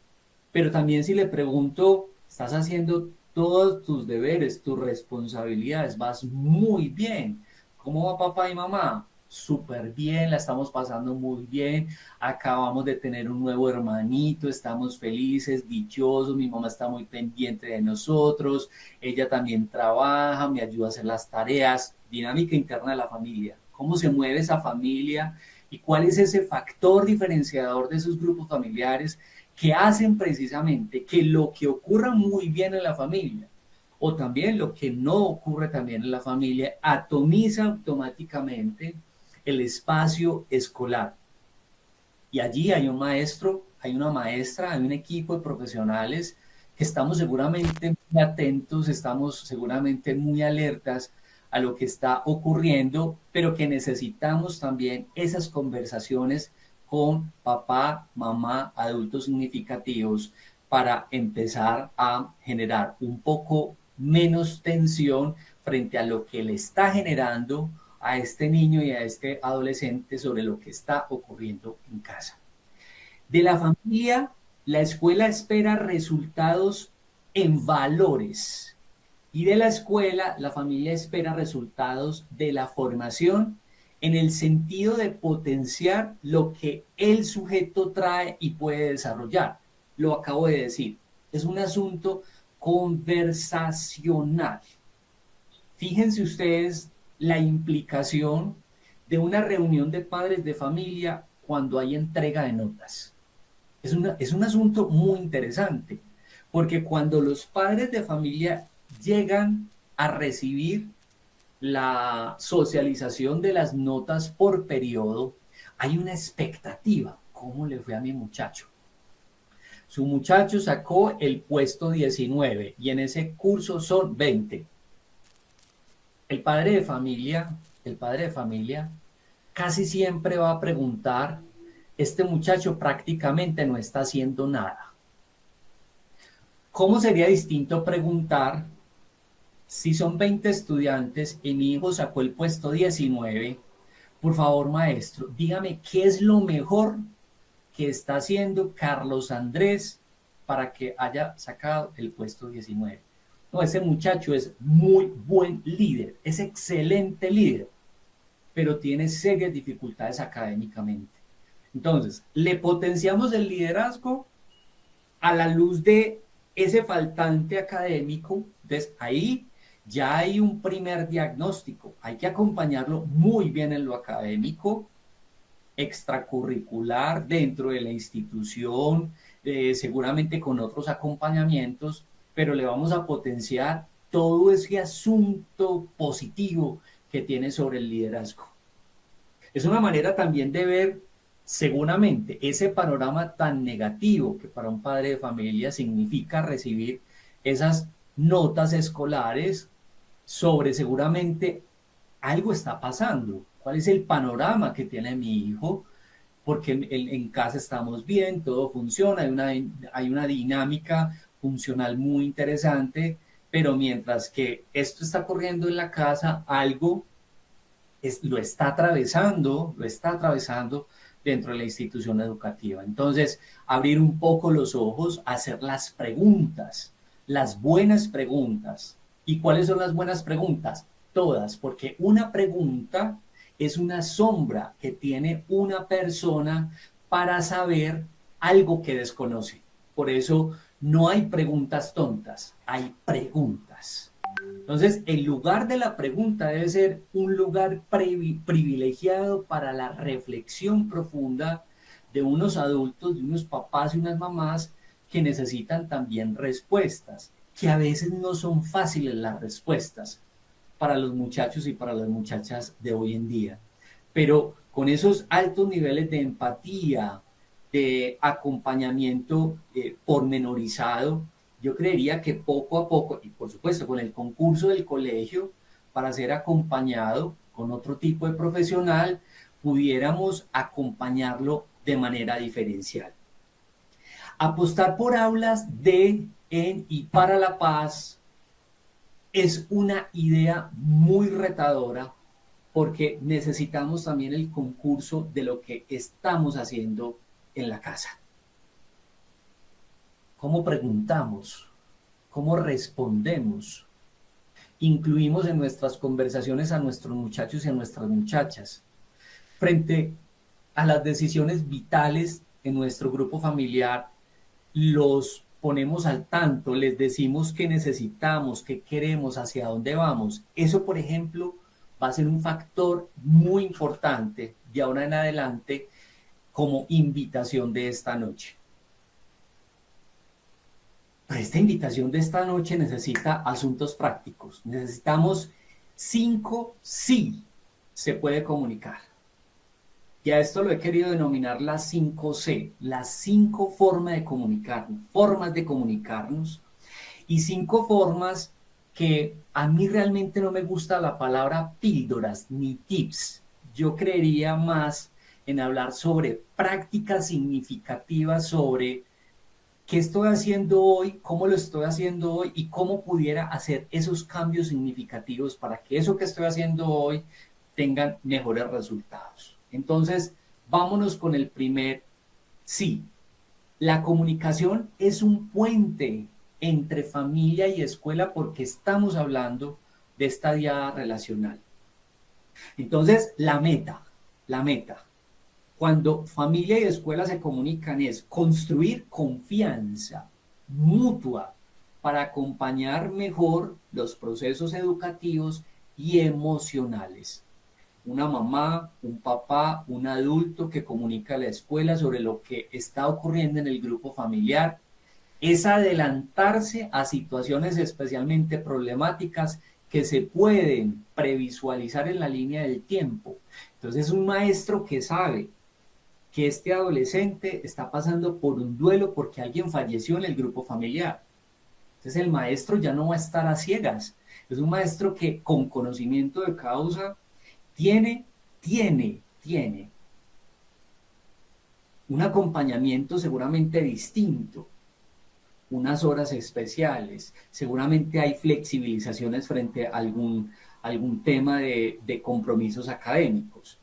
pero también si le pregunto, estás haciendo todos tus deberes, tus responsabilidades, vas muy bien. ¿Cómo va papá y mamá? Súper bien, la estamos pasando muy bien, acabamos de tener un nuevo hermanito, estamos felices, dichosos, mi mamá está muy pendiente de nosotros, ella también trabaja, me ayuda a hacer las tareas, dinámica interna de la familia, cómo se mueve esa familia y cuál es ese factor diferenciador de esos grupos familiares que hacen precisamente que lo que ocurra muy bien en la familia o también lo que no ocurre también en la familia atomiza automáticamente el espacio escolar. Y allí hay un maestro, hay una maestra, hay un equipo de profesionales que estamos seguramente muy atentos, estamos seguramente muy alertas a lo que está ocurriendo, pero que necesitamos también esas conversaciones con papá, mamá, adultos significativos para empezar a generar un poco menos tensión frente a lo que le está generando a este niño y a este adolescente sobre lo que está ocurriendo en casa. De la familia, la escuela espera resultados en valores y de la escuela, la familia espera resultados de la formación en el sentido de potenciar lo que el sujeto trae y puede desarrollar. Lo acabo de decir, es un asunto conversacional. Fíjense ustedes la implicación de una reunión de padres de familia cuando hay entrega de notas. Es un asunto muy interesante, porque cuando los padres de familia llegan a recibir la socialización de las notas por periodo, hay una expectativa. ¿Cómo le fue a mi muchacho? Su muchacho sacó el puesto 19 y en ese curso son 20. El padre de familia casi siempre va a preguntar, este muchacho prácticamente no está haciendo nada. ¿Cómo sería distinto preguntar si son 20 estudiantes y mi hijo sacó el puesto 19? Por favor, maestro, dígame qué es lo mejor que está haciendo Carlos Andrés para que haya sacado el puesto 19. No, ese muchacho es muy buen líder, es excelente líder, pero tiene serias dificultades académicamente. Entonces, le potenciamos el liderazgo a la luz de ese faltante académico. Entonces, ahí ya hay un primer diagnóstico. Hay que acompañarlo muy bien en lo académico, extracurricular, dentro de la institución, seguramente con otros acompañamientos, pero le vamos a potenciar todo ese asunto positivo que tiene sobre el liderazgo. Es una manera también de ver seguramente ese panorama tan negativo que para un padre de familia significa recibir esas notas escolares sobre seguramente algo está pasando. ¿Cuál es el panorama que tiene mi hijo? Porque en casa estamos bien, todo funciona, hay una dinámica funcional muy interesante, pero mientras que esto está corriendo en la casa, algo lo está atravesando dentro de la institución educativa. Entonces, abrir un poco los ojos, hacer las preguntas, las buenas preguntas. ¿Y cuáles son las buenas preguntas? Todas, porque una pregunta es una sombra que tiene una persona para saber algo que desconoce. Por eso no hay preguntas tontas, hay preguntas. Entonces, el lugar de la pregunta debe ser un lugar privilegiado para la reflexión profunda de unos adultos, de unos papás y unas mamás que necesitan también respuestas, que a veces no son fáciles las respuestas para los muchachos y para las muchachas de hoy en día. Pero con esos altos niveles de empatía, de acompañamiento pormenorizado, yo creería que poco a poco, y por supuesto con el concurso del colegio, para ser acompañado con otro tipo de profesional, pudiéramos acompañarlo de manera diferencial. Apostar por aulas de, en y para la paz es una idea muy retadora porque necesitamos también el concurso de lo que estamos haciendo en la casa. ¿Cómo preguntamos? ¿Cómo respondemos? Incluimos en nuestras conversaciones a nuestros muchachos y a nuestras muchachas. Frente a las decisiones vitales en nuestro grupo familiar, los ponemos al tanto, les decimos qué necesitamos, qué queremos, hacia dónde vamos. Eso, por ejemplo, va a ser un factor muy importante de ahora en adelante como invitación de esta noche. Pero esta invitación de esta noche necesita asuntos prácticos. Necesitamos 5 sí se puede comunicar. Y a esto lo he querido denominar las 5C, las 5 formas de comunicarnos y 5 formas que a mí realmente no me gusta la palabra píldoras ni tips. Yo creería más en hablar sobre prácticas significativas, sobre qué estoy haciendo hoy, cómo lo estoy haciendo hoy y cómo pudiera hacer esos cambios significativos para que eso que estoy haciendo hoy tengan mejores resultados. Entonces, vámonos con el primer sí. La comunicación es un puente entre familia y escuela porque estamos hablando de esta diada relacional. Entonces, la meta, cuando familia y escuela se comunican es construir confianza mutua para acompañar mejor los procesos educativos y emocionales. Una mamá, un papá, un adulto que comunica a la escuela sobre lo que está ocurriendo en el grupo familiar, es adelantarse a situaciones especialmente problemáticas que se pueden previsualizar en la línea del tiempo. Entonces, un maestro que sabe que este adolescente está pasando por un duelo porque alguien falleció en el grupo familiar. Entonces, el maestro ya no va a estar a ciegas. Es un maestro que con conocimiento de causa tiene un acompañamiento seguramente distinto, unas horas especiales, seguramente hay flexibilizaciones frente a algún tema de compromisos académicos.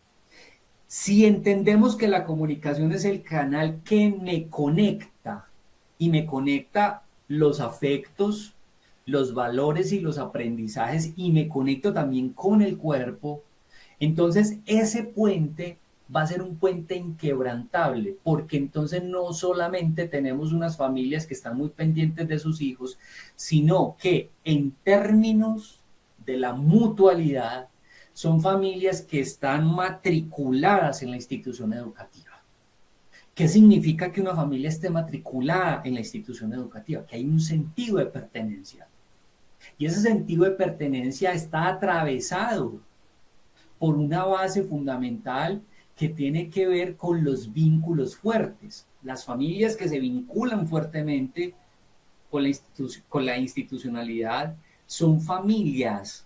Si entendemos que la comunicación es el canal que me conecta y me conecta los afectos, los valores y los aprendizajes y me conecto también con el cuerpo, entonces ese puente va a ser un puente inquebrantable, porque entonces no solamente tenemos unas familias que están muy pendientes de sus hijos, sino que en términos de la mutualidad, son familias que están matriculadas en la institución educativa. ¿Qué significa que una familia esté matriculada en la institución educativa? Que hay un sentido de pertenencia. Y ese sentido de pertenencia está atravesado por una base fundamental que tiene que ver con los vínculos fuertes. Las familias que se vinculan fuertemente con la institucionalidad son familias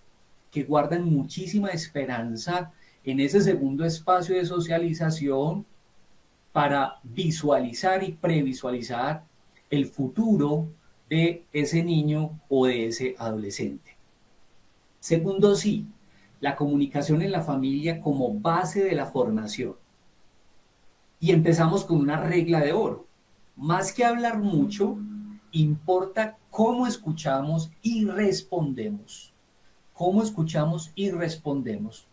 que guardan muchísima esperanza en ese segundo espacio de socialización para visualizar y previsualizar el futuro de ese niño o de ese adolescente. Segundo, sí, la comunicación en la familia como base de la formación. Y empezamos con una regla de oro. Más que hablar mucho, importa cómo escuchamos y respondemos. Cómo escuchamos y respondemos.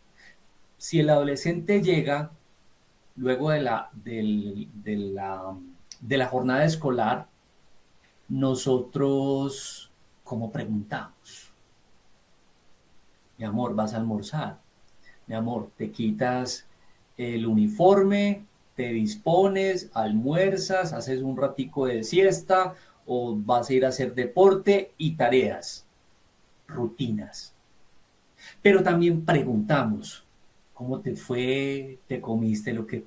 Si el adolescente llega luego de la jornada escolar, nosotros, ¿cómo preguntamos? Mi amor, ¿vas a almorzar? Mi amor, ¿te quitas el uniforme? ¿Te dispones? ¿Almuerzas? ¿Haces un ratico de siesta? ¿O vas a ir a hacer deporte y tareas? Rutinas. Pero también preguntamos, ¿cómo te fue? ¿Te comiste lo que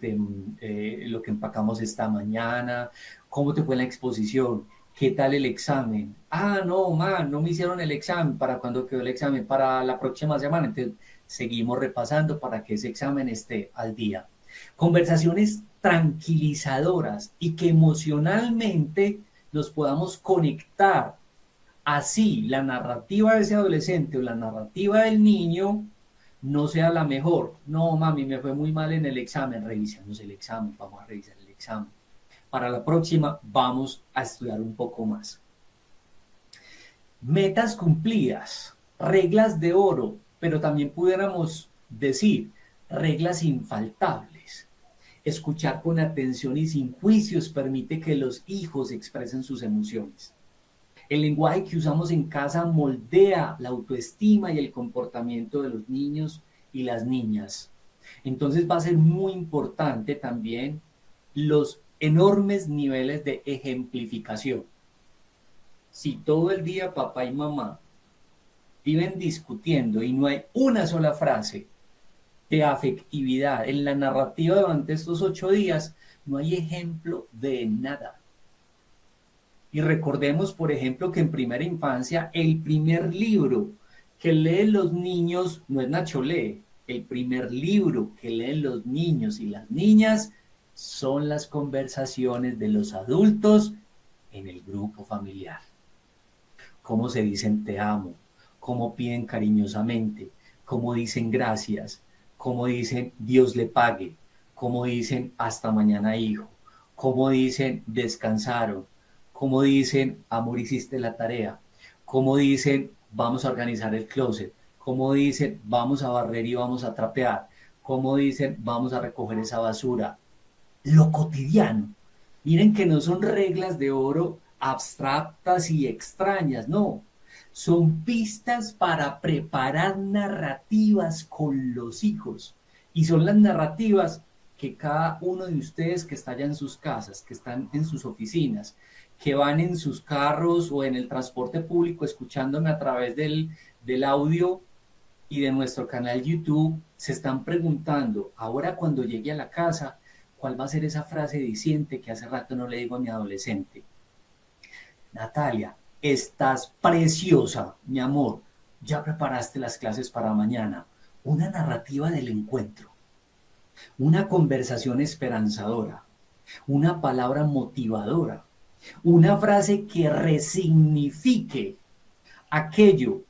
empacamos esta mañana? ¿Cómo te fue la exposición? ¿Qué tal el examen? Ah, no, no me hicieron el examen. ¿Para cuándo quedó el examen? Para la próxima semana. Entonces, seguimos repasando para que ese examen esté al día. Conversaciones tranquilizadoras y que emocionalmente nos podamos conectar. Así, la narrativa de ese adolescente o la narrativa del niño no sea la mejor. No, mami, me fue muy mal en el examen. Revisemos el examen, vamos a revisar el examen. Para la próxima vamos a estudiar un poco más. Metas cumplidas, reglas de oro, pero también pudiéramos decir reglas infaltables. Escuchar con atención y sin juicios permite que los hijos expresen sus emociones. El lenguaje que usamos en casa moldea la autoestima y el comportamiento de los niños y las niñas. Entonces va a ser muy importante también los enormes niveles de ejemplificación. Si todo el día papá y mamá viven discutiendo y no hay una sola frase de afectividad en la narrativa durante estos 8 días, no hay ejemplo de nada. Y recordemos, por ejemplo, que en primera infancia el primer libro que leen los niños no es Nacho Lee. El primer libro que leen los niños y las niñas son las conversaciones de los adultos en el grupo familiar. Cómo se dicen te amo, cómo piden cariñosamente, cómo dicen gracias, cómo dicen Dios le pague, cómo dicen hasta mañana hijo, cómo dicen descansaron, cómo dicen amor hiciste la tarea, cómo dicen vamos a organizar el closet, cómo dicen vamos a barrer y vamos a trapear, cómo dicen vamos a recoger esa basura. Lo cotidiano. Miren que no son reglas de oro abstractas y extrañas, no. Son pistas para preparar narrativas con los hijos. Y son las narrativas que cada uno de ustedes que está allá en sus casas, que están en sus oficinas, que van en sus carros o en el transporte público escuchándome a través del audio y de nuestro canal YouTube, se están preguntando, ahora cuando llegue a la casa, ¿cuál va a ser esa frase diciente que hace rato no le digo a mi adolescente? Natalia, estás preciosa, mi amor. Ya preparaste las clases para mañana. Una narrativa del encuentro. Una conversación esperanzadora. Una palabra motivadora. Una frase que resignifique aquello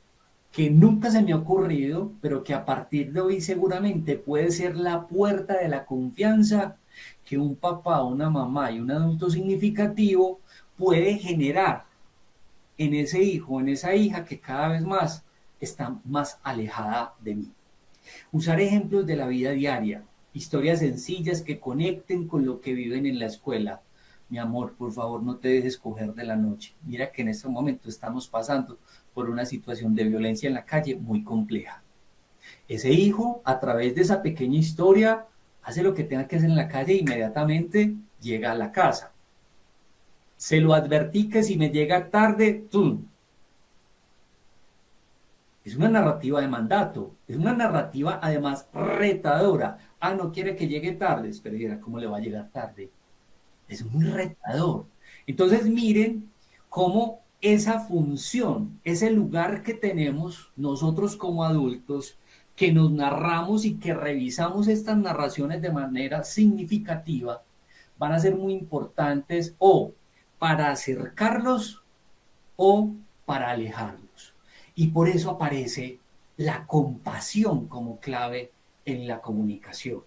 que nunca se me ha ocurrido, pero que a partir de hoy seguramente puede ser la puerta de la confianza que un papá, una mamá y un adulto significativo puede generar en ese hijo, en esa hija que cada vez más está más alejada de mí. Usar ejemplos de la vida diaria, historias sencillas que conecten con lo que viven en la escuela. Mi amor, por favor, no te dejes coger de la noche. Mira que en este momento estamos pasando por una situación de violencia en la calle muy compleja. Ese hijo, a través de esa pequeña historia, hace lo que tenga que hacer en la calle e inmediatamente llega a la casa. Se lo advertí que si me llega tarde, ¡tum! Es una narrativa de mandato, es una narrativa además retadora. Ah, no quiere que llegue tarde. Espera, ¿cómo le va a llegar tarde? Es muy retador. Entonces miren cómo esa función, ese lugar que tenemos nosotros como adultos, que nos narramos y que revisamos estas narraciones de manera significativa, van a ser muy importantes o para acercarlos o para alejarlos. Y por eso aparece la compasión como clave en la comunicación.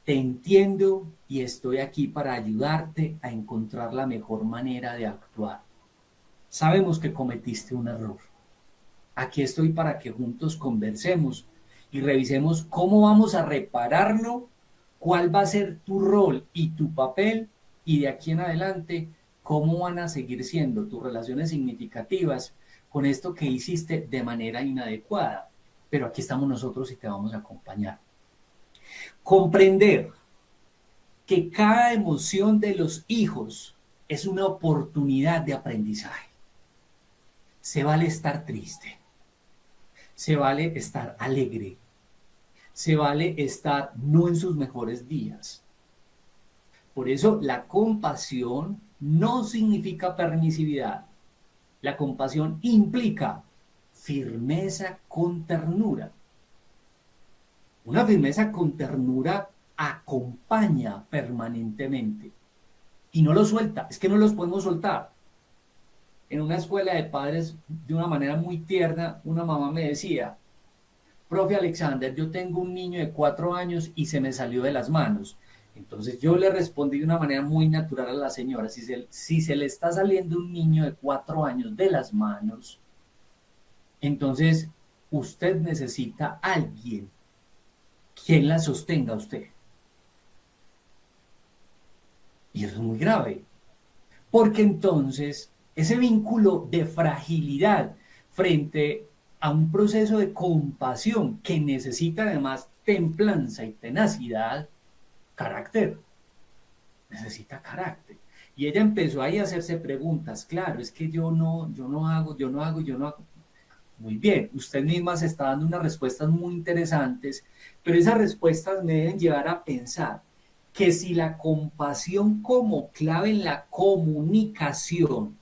Te entiendo y estoy aquí para ayudarte a encontrar la mejor manera de actuar. Sabemos que cometiste un error. Aquí estoy para que juntos conversemos y revisemos cómo vamos a repararlo, cuál va a ser tu rol y tu papel, y de aquí en adelante, cómo van a seguir siendo tus relaciones significativas con esto que hiciste de manera inadecuada. Pero aquí estamos nosotros y te vamos a acompañar. Comprender que cada emoción de los hijos es una oportunidad de aprendizaje. Se vale estar triste, se vale estar alegre, se vale estar no en sus mejores días. Por eso la compasión no significa permisividad. La compasión implica firmeza con ternura. Una firmeza con ternura acompaña permanentemente y no lo suelta, es que no los podemos soltar. En una escuela de padres, de una manera muy tierna, una mamá me decía: profe Alexander, yo tengo un niño de 4 años y se me salió de las manos. Entonces yo le respondí de una manera muy natural a la señora: si se le está saliendo un niño de 4 años de las manos, entonces usted necesita a alguien quien la sostenga a usted. Y eso es muy grave, porque entonces ese vínculo de fragilidad frente a un proceso de compasión que necesita además templanza y tenacidad, carácter, necesita carácter. Y ella empezó ahí a hacerse preguntas. Claro, es que yo no hago. Muy bien, usted misma se está dando unas respuestas muy interesantes, pero esas respuestas me deben llevar a pensar que si la compasión como clave en la comunicación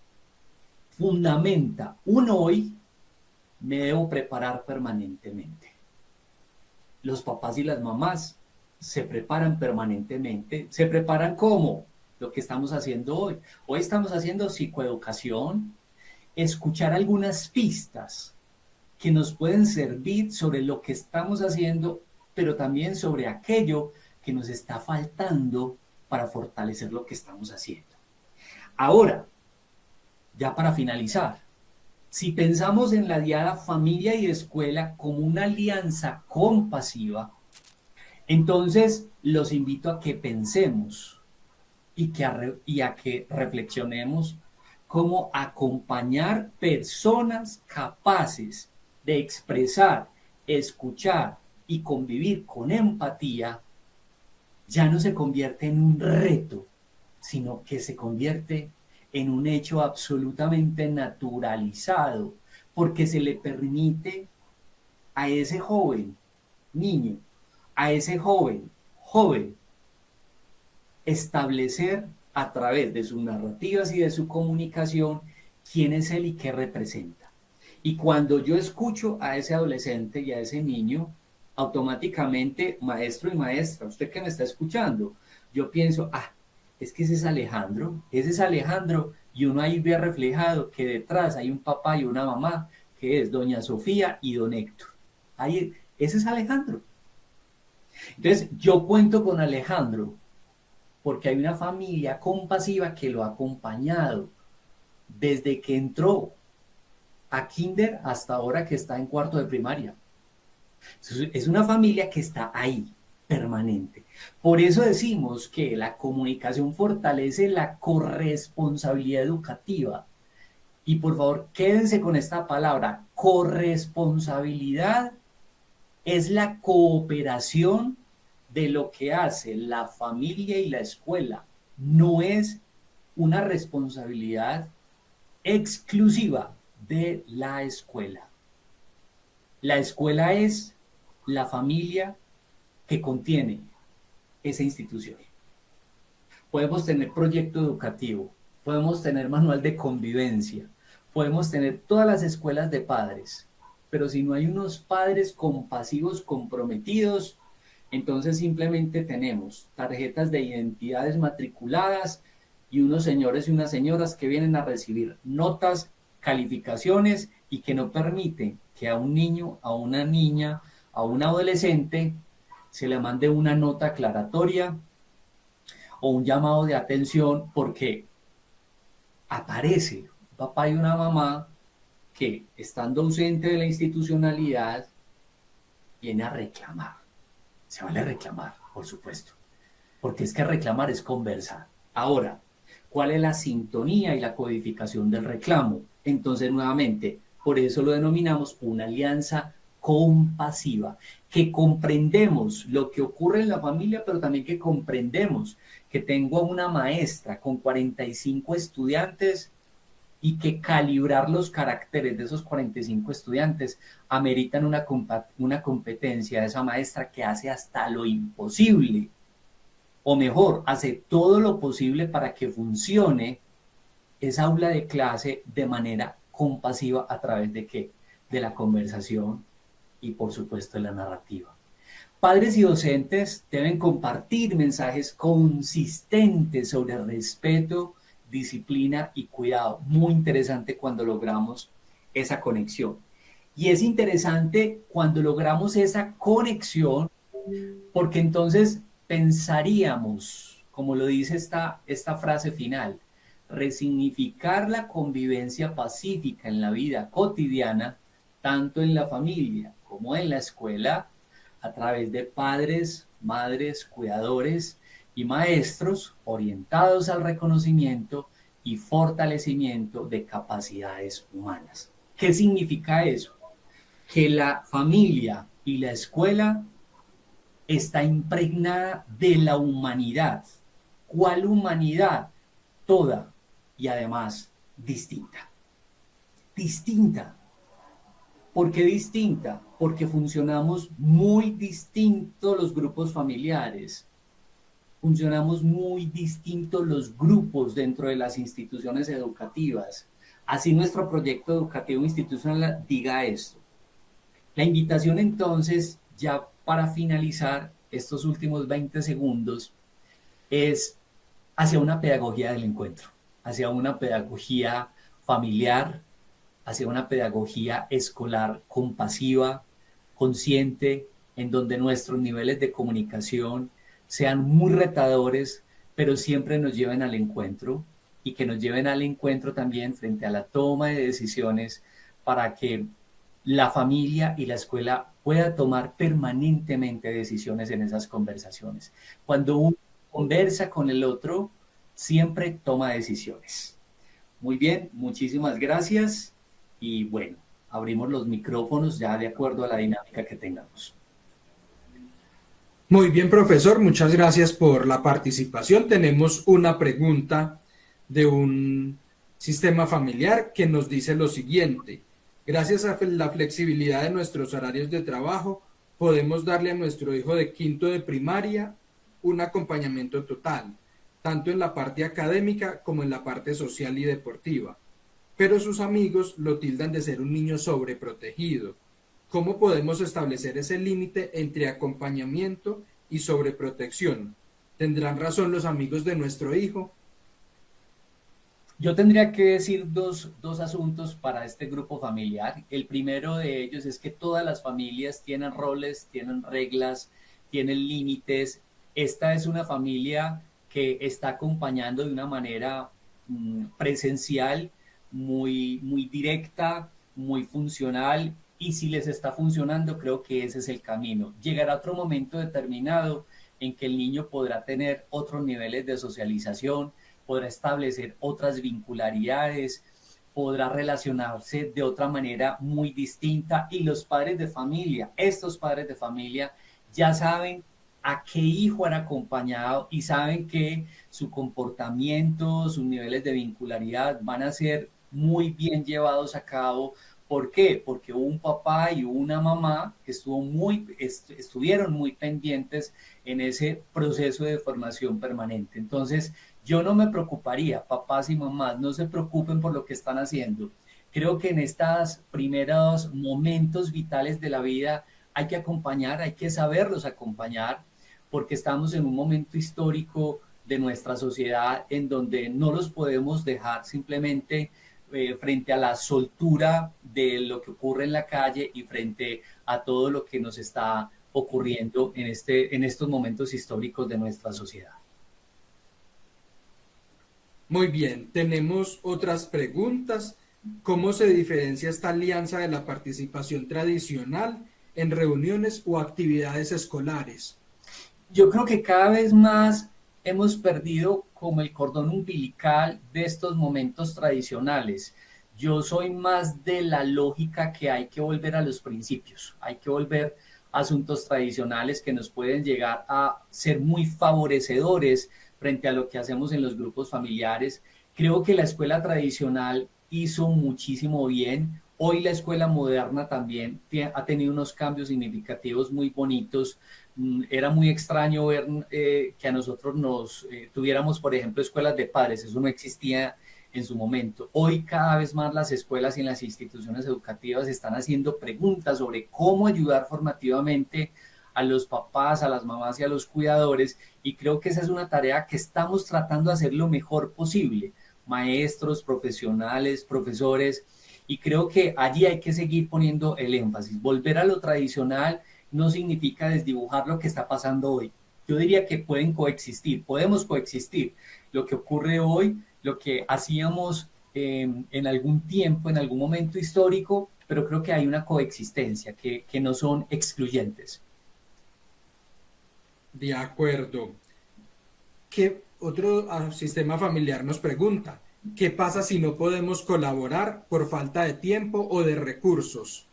fundamenta un hoy, me debo preparar permanentemente. Los papás y las mamás se preparan permanentemente. ¿Se preparan cómo? Lo que estamos haciendo hoy. Hoy estamos haciendo psicoeducación, escuchar algunas pistas que nos pueden servir sobre lo que estamos haciendo, pero también sobre aquello que nos está faltando para fortalecer lo que estamos haciendo. Ahora, ya para finalizar, si pensamos en la diada familia y escuela como una alianza compasiva, entonces los invito a que pensemos y a que reflexionemos cómo acompañar personas capaces de expresar, escuchar y convivir con empatía ya no se convierte en un reto, sino que se convierte en un hecho absolutamente naturalizado, porque se le permite a ese joven, niño, a ese joven, establecer a través de sus narrativas y de su comunicación quién es él y qué representa. Y cuando yo escucho a ese adolescente y a ese niño, automáticamente, maestro y maestra, usted que me está escuchando, yo pienso: es que ese es Alejandro, y uno ahí ve reflejado que detrás hay un papá y una mamá, que es doña Sofía y don Héctor. Ahí, ese es Alejandro. Entonces, yo cuento con Alejandro porque hay una familia compasiva que lo ha acompañado desde que entró a kinder hasta ahora que está en cuarto de primaria. Entonces, es una familia que está ahí, permanente. Por eso decimos que la comunicación fortalece la corresponsabilidad educativa. Y por favor, quédense con esta palabra: corresponsabilidad es la cooperación de lo que hace la familia y la escuela. No es una responsabilidad exclusiva de la escuela. La escuela es la familia que contiene esa institución. Podemos tener proyecto educativo, podemos tener manual de convivencia, podemos tener todas las escuelas de padres, pero si no hay unos padres compasivos comprometidos, entonces simplemente tenemos tarjetas de identidades matriculadas y unos señores y unas señoras que vienen a recibir notas, calificaciones y que no permiten que a un niño, a una niña, a un adolescente se le mande una nota aclaratoria o un llamado de atención porque aparece un papá y una mamá que, estando ausente de la institucionalidad, viene a reclamar. Se vale reclamar, por supuesto, porque es que reclamar es conversar. Ahora, ¿cuál es la sintonía y la codificación del reclamo? Entonces, nuevamente, por eso lo denominamos una alianza compasiva, que comprendemos lo que ocurre en la familia, pero también que comprendemos que tengo a una maestra con 45 estudiantes y que calibrar los caracteres de esos 45 estudiantes ameritan una competencia de esa maestra que hace hasta lo imposible, o mejor, hace todo lo posible para que funcione esa aula de clase de manera compasiva a través de ¿qué? De la conversación y por supuesto de la narrativa. Padres y docentes deben compartir mensajes consistentes sobre respeto, disciplina y cuidado. Muy interesante cuando logramos esa conexión. Y es interesante cuando logramos esa conexión porque entonces pensaríamos, como lo dice esta frase final, resignificar la convivencia pacífica en la vida cotidiana, tanto en la familia como en la escuela, a través de padres, madres, cuidadores y maestros orientados al reconocimiento y fortalecimiento de capacidades humanas. ¿Qué significa eso? Que la familia y la escuela está impregnada de la humanidad. ¿Cuál humanidad? Toda y además distinta. Distinta. ¿Por qué distinta? Porque funcionamos muy distintos los grupos familiares. Funcionamos muy distintos los grupos dentro de las instituciones educativas. Así nuestro proyecto educativo institucional diga esto. La invitación entonces, ya para finalizar estos últimos 20 segundos, es hacia una pedagogía del encuentro, hacia una pedagogía familiar, hacia una pedagogía escolar compasiva, consciente, en donde nuestros niveles de comunicación sean muy retadores, pero siempre nos lleven al encuentro y que nos lleven al encuentro también frente a la toma de decisiones para que la familia y la escuela pueda tomar permanentemente decisiones en esas conversaciones. Cuando uno conversa con el otro, siempre toma decisiones. Muy bien, muchísimas gracias y bueno, abrimos los micrófonos ya de acuerdo a la dinámica que tengamos. Muy bien, profesor, muchas gracias por la participación. Tenemos una pregunta de un sistema familiar que nos dice lo siguiente. Gracias a la flexibilidad de nuestros horarios de trabajo, podemos darle a nuestro hijo de quinto de primaria un acompañamiento total, tanto en la parte académica como en la parte social y deportiva. Pero sus amigos lo tildan de ser un niño sobreprotegido. ¿Cómo podemos establecer ese límite entre acompañamiento y sobreprotección? ¿Tendrán razón los amigos de nuestro hijo? Yo tendría que decir dos asuntos para este grupo familiar. El primero de ellos es que todas las familias tienen roles, tienen reglas, tienen límites. Esta es una familia que está acompañando de una manera presencial, muy directa, muy funcional, y si les está funcionando, creo que ese es el camino. Llegará otro momento determinado en que el niño podrá tener otros niveles de socialización, podrá establecer otras vincularidades, podrá relacionarse de otra manera muy distinta y los padres de familia, estos padres de familia ya saben a qué hijo han acompañado y saben que su comportamiento, sus niveles de vincularidad van a ser muy bien llevados a cabo ¿Por qué? Porque hubo un papá y una mamá que estuvieron muy pendientes en ese proceso de formación permanente. Entonces, yo no me preocuparía, papás y mamás, no se preocupen por lo que están haciendo. Creo que en estos primeros momentos vitales de la vida hay que acompañar, hay que saberlos acompañar, porque estamos en un momento histórico de nuestra sociedad en donde no los podemos dejar simplemente frente a la soltura de lo que ocurre en la calle y frente a todo lo que nos está ocurriendo en estos momentos históricos de nuestra sociedad. Muy bien, tenemos otras preguntas. ¿Cómo se diferencia esta alianza de la participación tradicional en reuniones o actividades escolares? Yo creo que cada vez más hemos perdido como el cordón umbilical de estos momentos tradicionales. Yo soy más de la lógica que hay que volver a los principios, hay que volver a asuntos tradicionales que nos pueden llegar a ser muy favorecedores frente a lo que hacemos en los grupos familiares. Creo que la escuela tradicional hizo muchísimo bien. Hoy la escuela moderna también ha tenido unos cambios significativos muy bonitos. Era muy extraño ver que a nosotros nos tuviéramos, por ejemplo, escuelas de padres. Eso no existía en su momento. Hoy cada vez más las escuelas y las instituciones educativas están haciendo preguntas sobre cómo ayudar formativamente a los papás, a las mamás y a los cuidadores, y creo que esa es una tarea que estamos tratando de hacer lo mejor posible, maestros, profesionales, profesores, y creo que allí hay que seguir poniendo el énfasis. Volver a lo tradicional no significa desdibujar lo que está pasando hoy. Yo diría que pueden coexistir, podemos coexistir. Lo que ocurre hoy, lo que hacíamos en algún tiempo, en algún momento histórico, pero creo que hay una coexistencia, que no son excluyentes. De acuerdo. ¿Qué otro sistema familiar nos pregunta? ¿Qué pasa si no podemos colaborar por falta de tiempo o de recursos?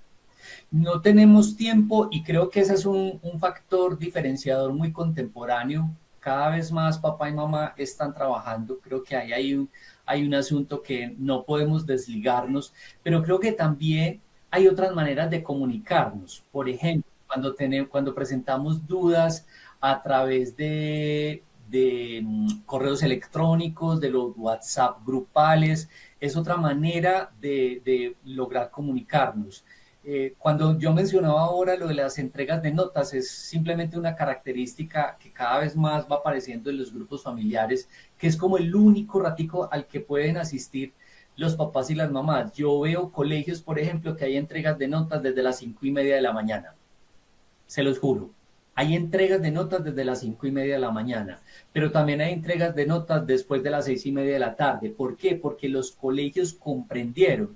No tenemos tiempo y creo que ese es un factor diferenciador muy contemporáneo. Cada vez más papá y mamá están trabajando. Creo que ahí hay un asunto que no podemos desligarnos, pero creo que también hay otras maneras de comunicarnos. Por ejemplo, cuando presentamos dudas a través de correos electrónicos, de los WhatsApp grupales, es otra manera de lograr comunicarnos. Cuando yo mencionaba ahora lo de las entregas de notas, es simplemente una característica que cada vez más va apareciendo en los grupos familiares, que es como el único ratico al que pueden asistir los papás y las mamás. Yo veo colegios, por ejemplo, que hay entregas de notas desde las 5:30 de la mañana, se los juro. Hay entregas de notas desde las 5:30 de la mañana, pero también hay entregas de notas después de las 6:30 de la tarde. ¿Por qué? Porque los colegios comprendieron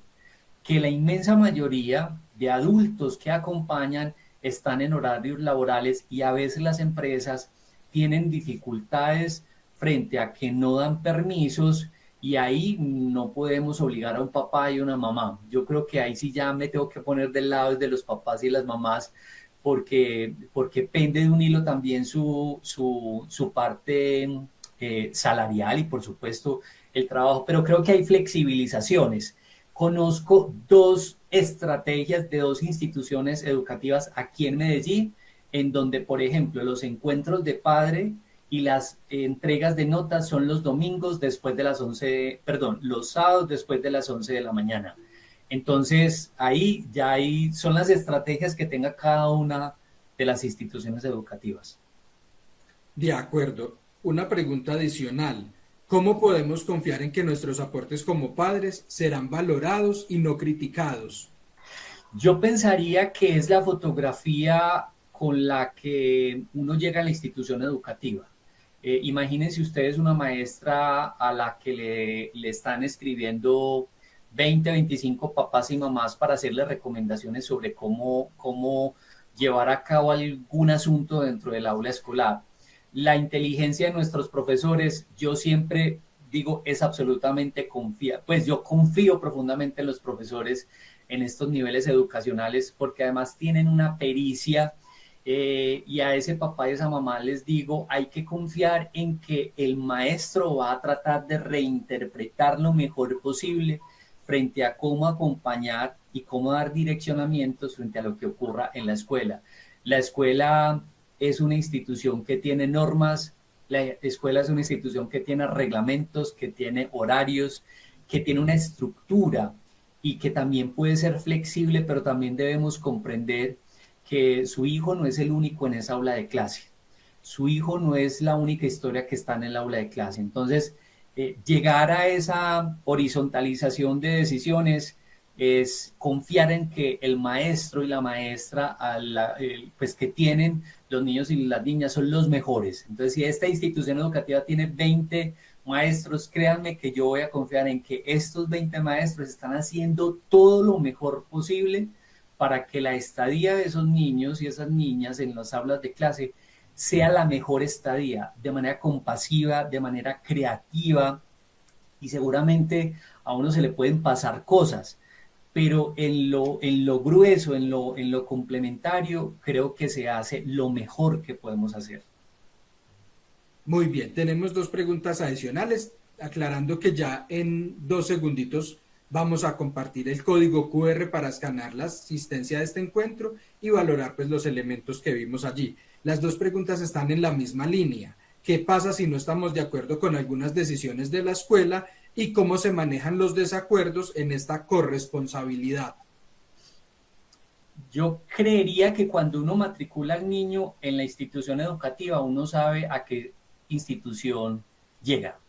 que la inmensa mayoría de adultos que acompañan están en horarios laborales y a veces las empresas tienen dificultades frente a que no dan permisos y ahí no podemos obligar a un papá y una mamá. Yo creo que ahí sí ya me tengo que poner del lado de los papás y las mamás porque pende de un hilo también su parte salarial y por supuesto el trabajo, pero creo que hay flexibilizaciones. Conozco dos estrategias de dos instituciones educativas aquí en Medellín, en donde, por ejemplo, los encuentros de padre y las entregas de notas son los domingos después de las 11, perdón, los sábados después de las 11 de la mañana. Entonces, ahí son las estrategias que tenga cada una de las instituciones educativas. De acuerdo. Una pregunta adicional. ¿Cómo podemos confiar en que nuestros aportes como padres serán valorados y no criticados? Yo pensaría que es la fotografía con la que uno llega a la institución educativa. Imagínense ustedes una maestra a la que le están escribiendo 20, 25 papás y mamás para hacerle recomendaciones sobre cómo llevar a cabo algún asunto dentro del aula escolar. La inteligencia de nuestros profesores, yo siempre digo, es absolutamente confiable. Pues yo confío profundamente en los profesores en estos niveles educacionales porque además tienen una pericia y a ese papá y a esa mamá les digo, hay que confiar en que el maestro va a tratar de reinterpretar lo mejor posible frente a cómo acompañar y cómo dar direccionamientos frente a lo que ocurra en la escuela. La escuela es una institución que tiene normas, la escuela es una institución que tiene reglamentos, que tiene horarios, que tiene una estructura y que también puede ser flexible, pero también debemos comprender que su hijo no es el único en esa aula de clase. Su hijo no es la única historia que está en el aula de clase. Entonces, llegar a esa horizontalización de decisiones es confiar en que el maestro y la maestra pues que tienen los niños y las niñas son los mejores. Entonces, si esta institución educativa tiene 20 maestros, créanme que yo voy a confiar en que estos 20 maestros están haciendo todo lo mejor posible para que la estadía de esos niños y esas niñas en las aulas de clase sea la mejor estadía, de manera compasiva, de manera creativa, y seguramente a uno se le pueden pasar cosas, pero en lo grueso, en lo complementario, creo que se hace lo mejor que podemos hacer. Muy bien, tenemos dos preguntas adicionales, aclarando que ya en 2 segunditos vamos a compartir el código QR para escanear la asistencia de este encuentro y valorar pues los elementos que vimos allí. Las dos preguntas están en la misma línea. ¿Qué pasa si no estamos de acuerdo con algunas decisiones de la escuela y cómo se manejan los desacuerdos en esta corresponsabilidad? Yo creería que cuando uno matricula al niño en la institución educativa, uno sabe a qué institución llega.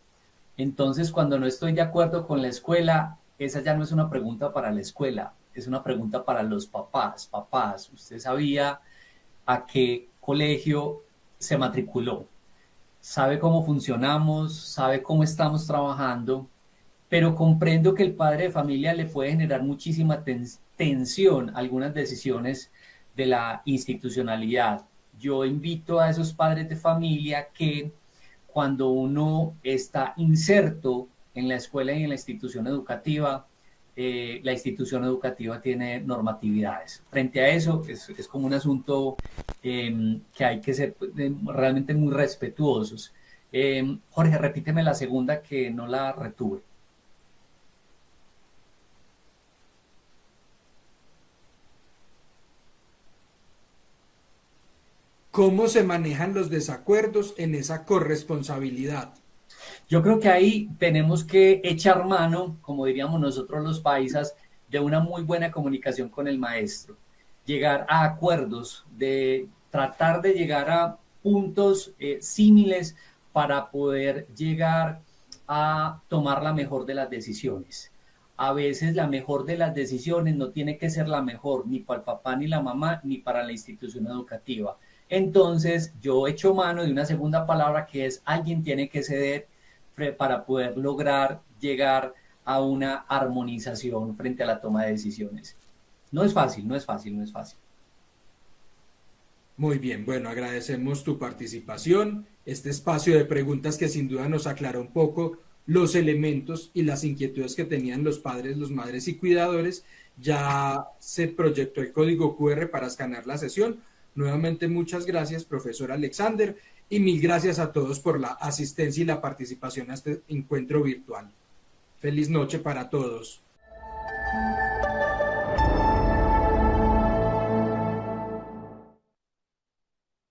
Entonces, cuando no estoy de acuerdo con la escuela, esa ya no es una pregunta para la escuela, es una pregunta para los papás. Papás, ¿usted sabía a qué colegio se matriculó? ¿Sabe cómo funcionamos? ¿Sabe cómo estamos trabajando? Pero comprendo que el padre de familia le puede generar muchísima tensión a algunas decisiones de la institucionalidad. Yo invito a esos padres de familia que cuando uno está inserto en la escuela y en la institución educativa tiene normatividades. Frente a eso es como un asunto que hay que ser realmente muy respetuosos. Jorge, repíteme la segunda que no la retuve. ¿Cómo se manejan los desacuerdos en esa corresponsabilidad? Yo creo que ahí tenemos que echar mano, como diríamos nosotros los paisas, de una muy buena comunicación con el maestro, llegar a acuerdos, de tratar de llegar a puntos símiles para poder llegar a tomar la mejor de las decisiones. A veces la mejor de las decisiones no tiene que ser la mejor ni para el papá ni la mamá ni para la institución educativa. Entonces yo echo mano de una segunda palabra que es alguien tiene que ceder para poder lograr llegar a una armonización frente a la toma de decisiones. No es fácil, no es fácil, no es fácil. Muy bien, bueno, agradecemos tu participación, este espacio de preguntas que sin duda nos aclaró un poco los elementos y las inquietudes que tenían los padres, los madres y cuidadores. Ya se proyectó el código QR para escanear la sesión. Nuevamente, muchas gracias, profesor Alexander, y mil gracias a todos por la asistencia y la participación a este encuentro virtual. Feliz noche para todos.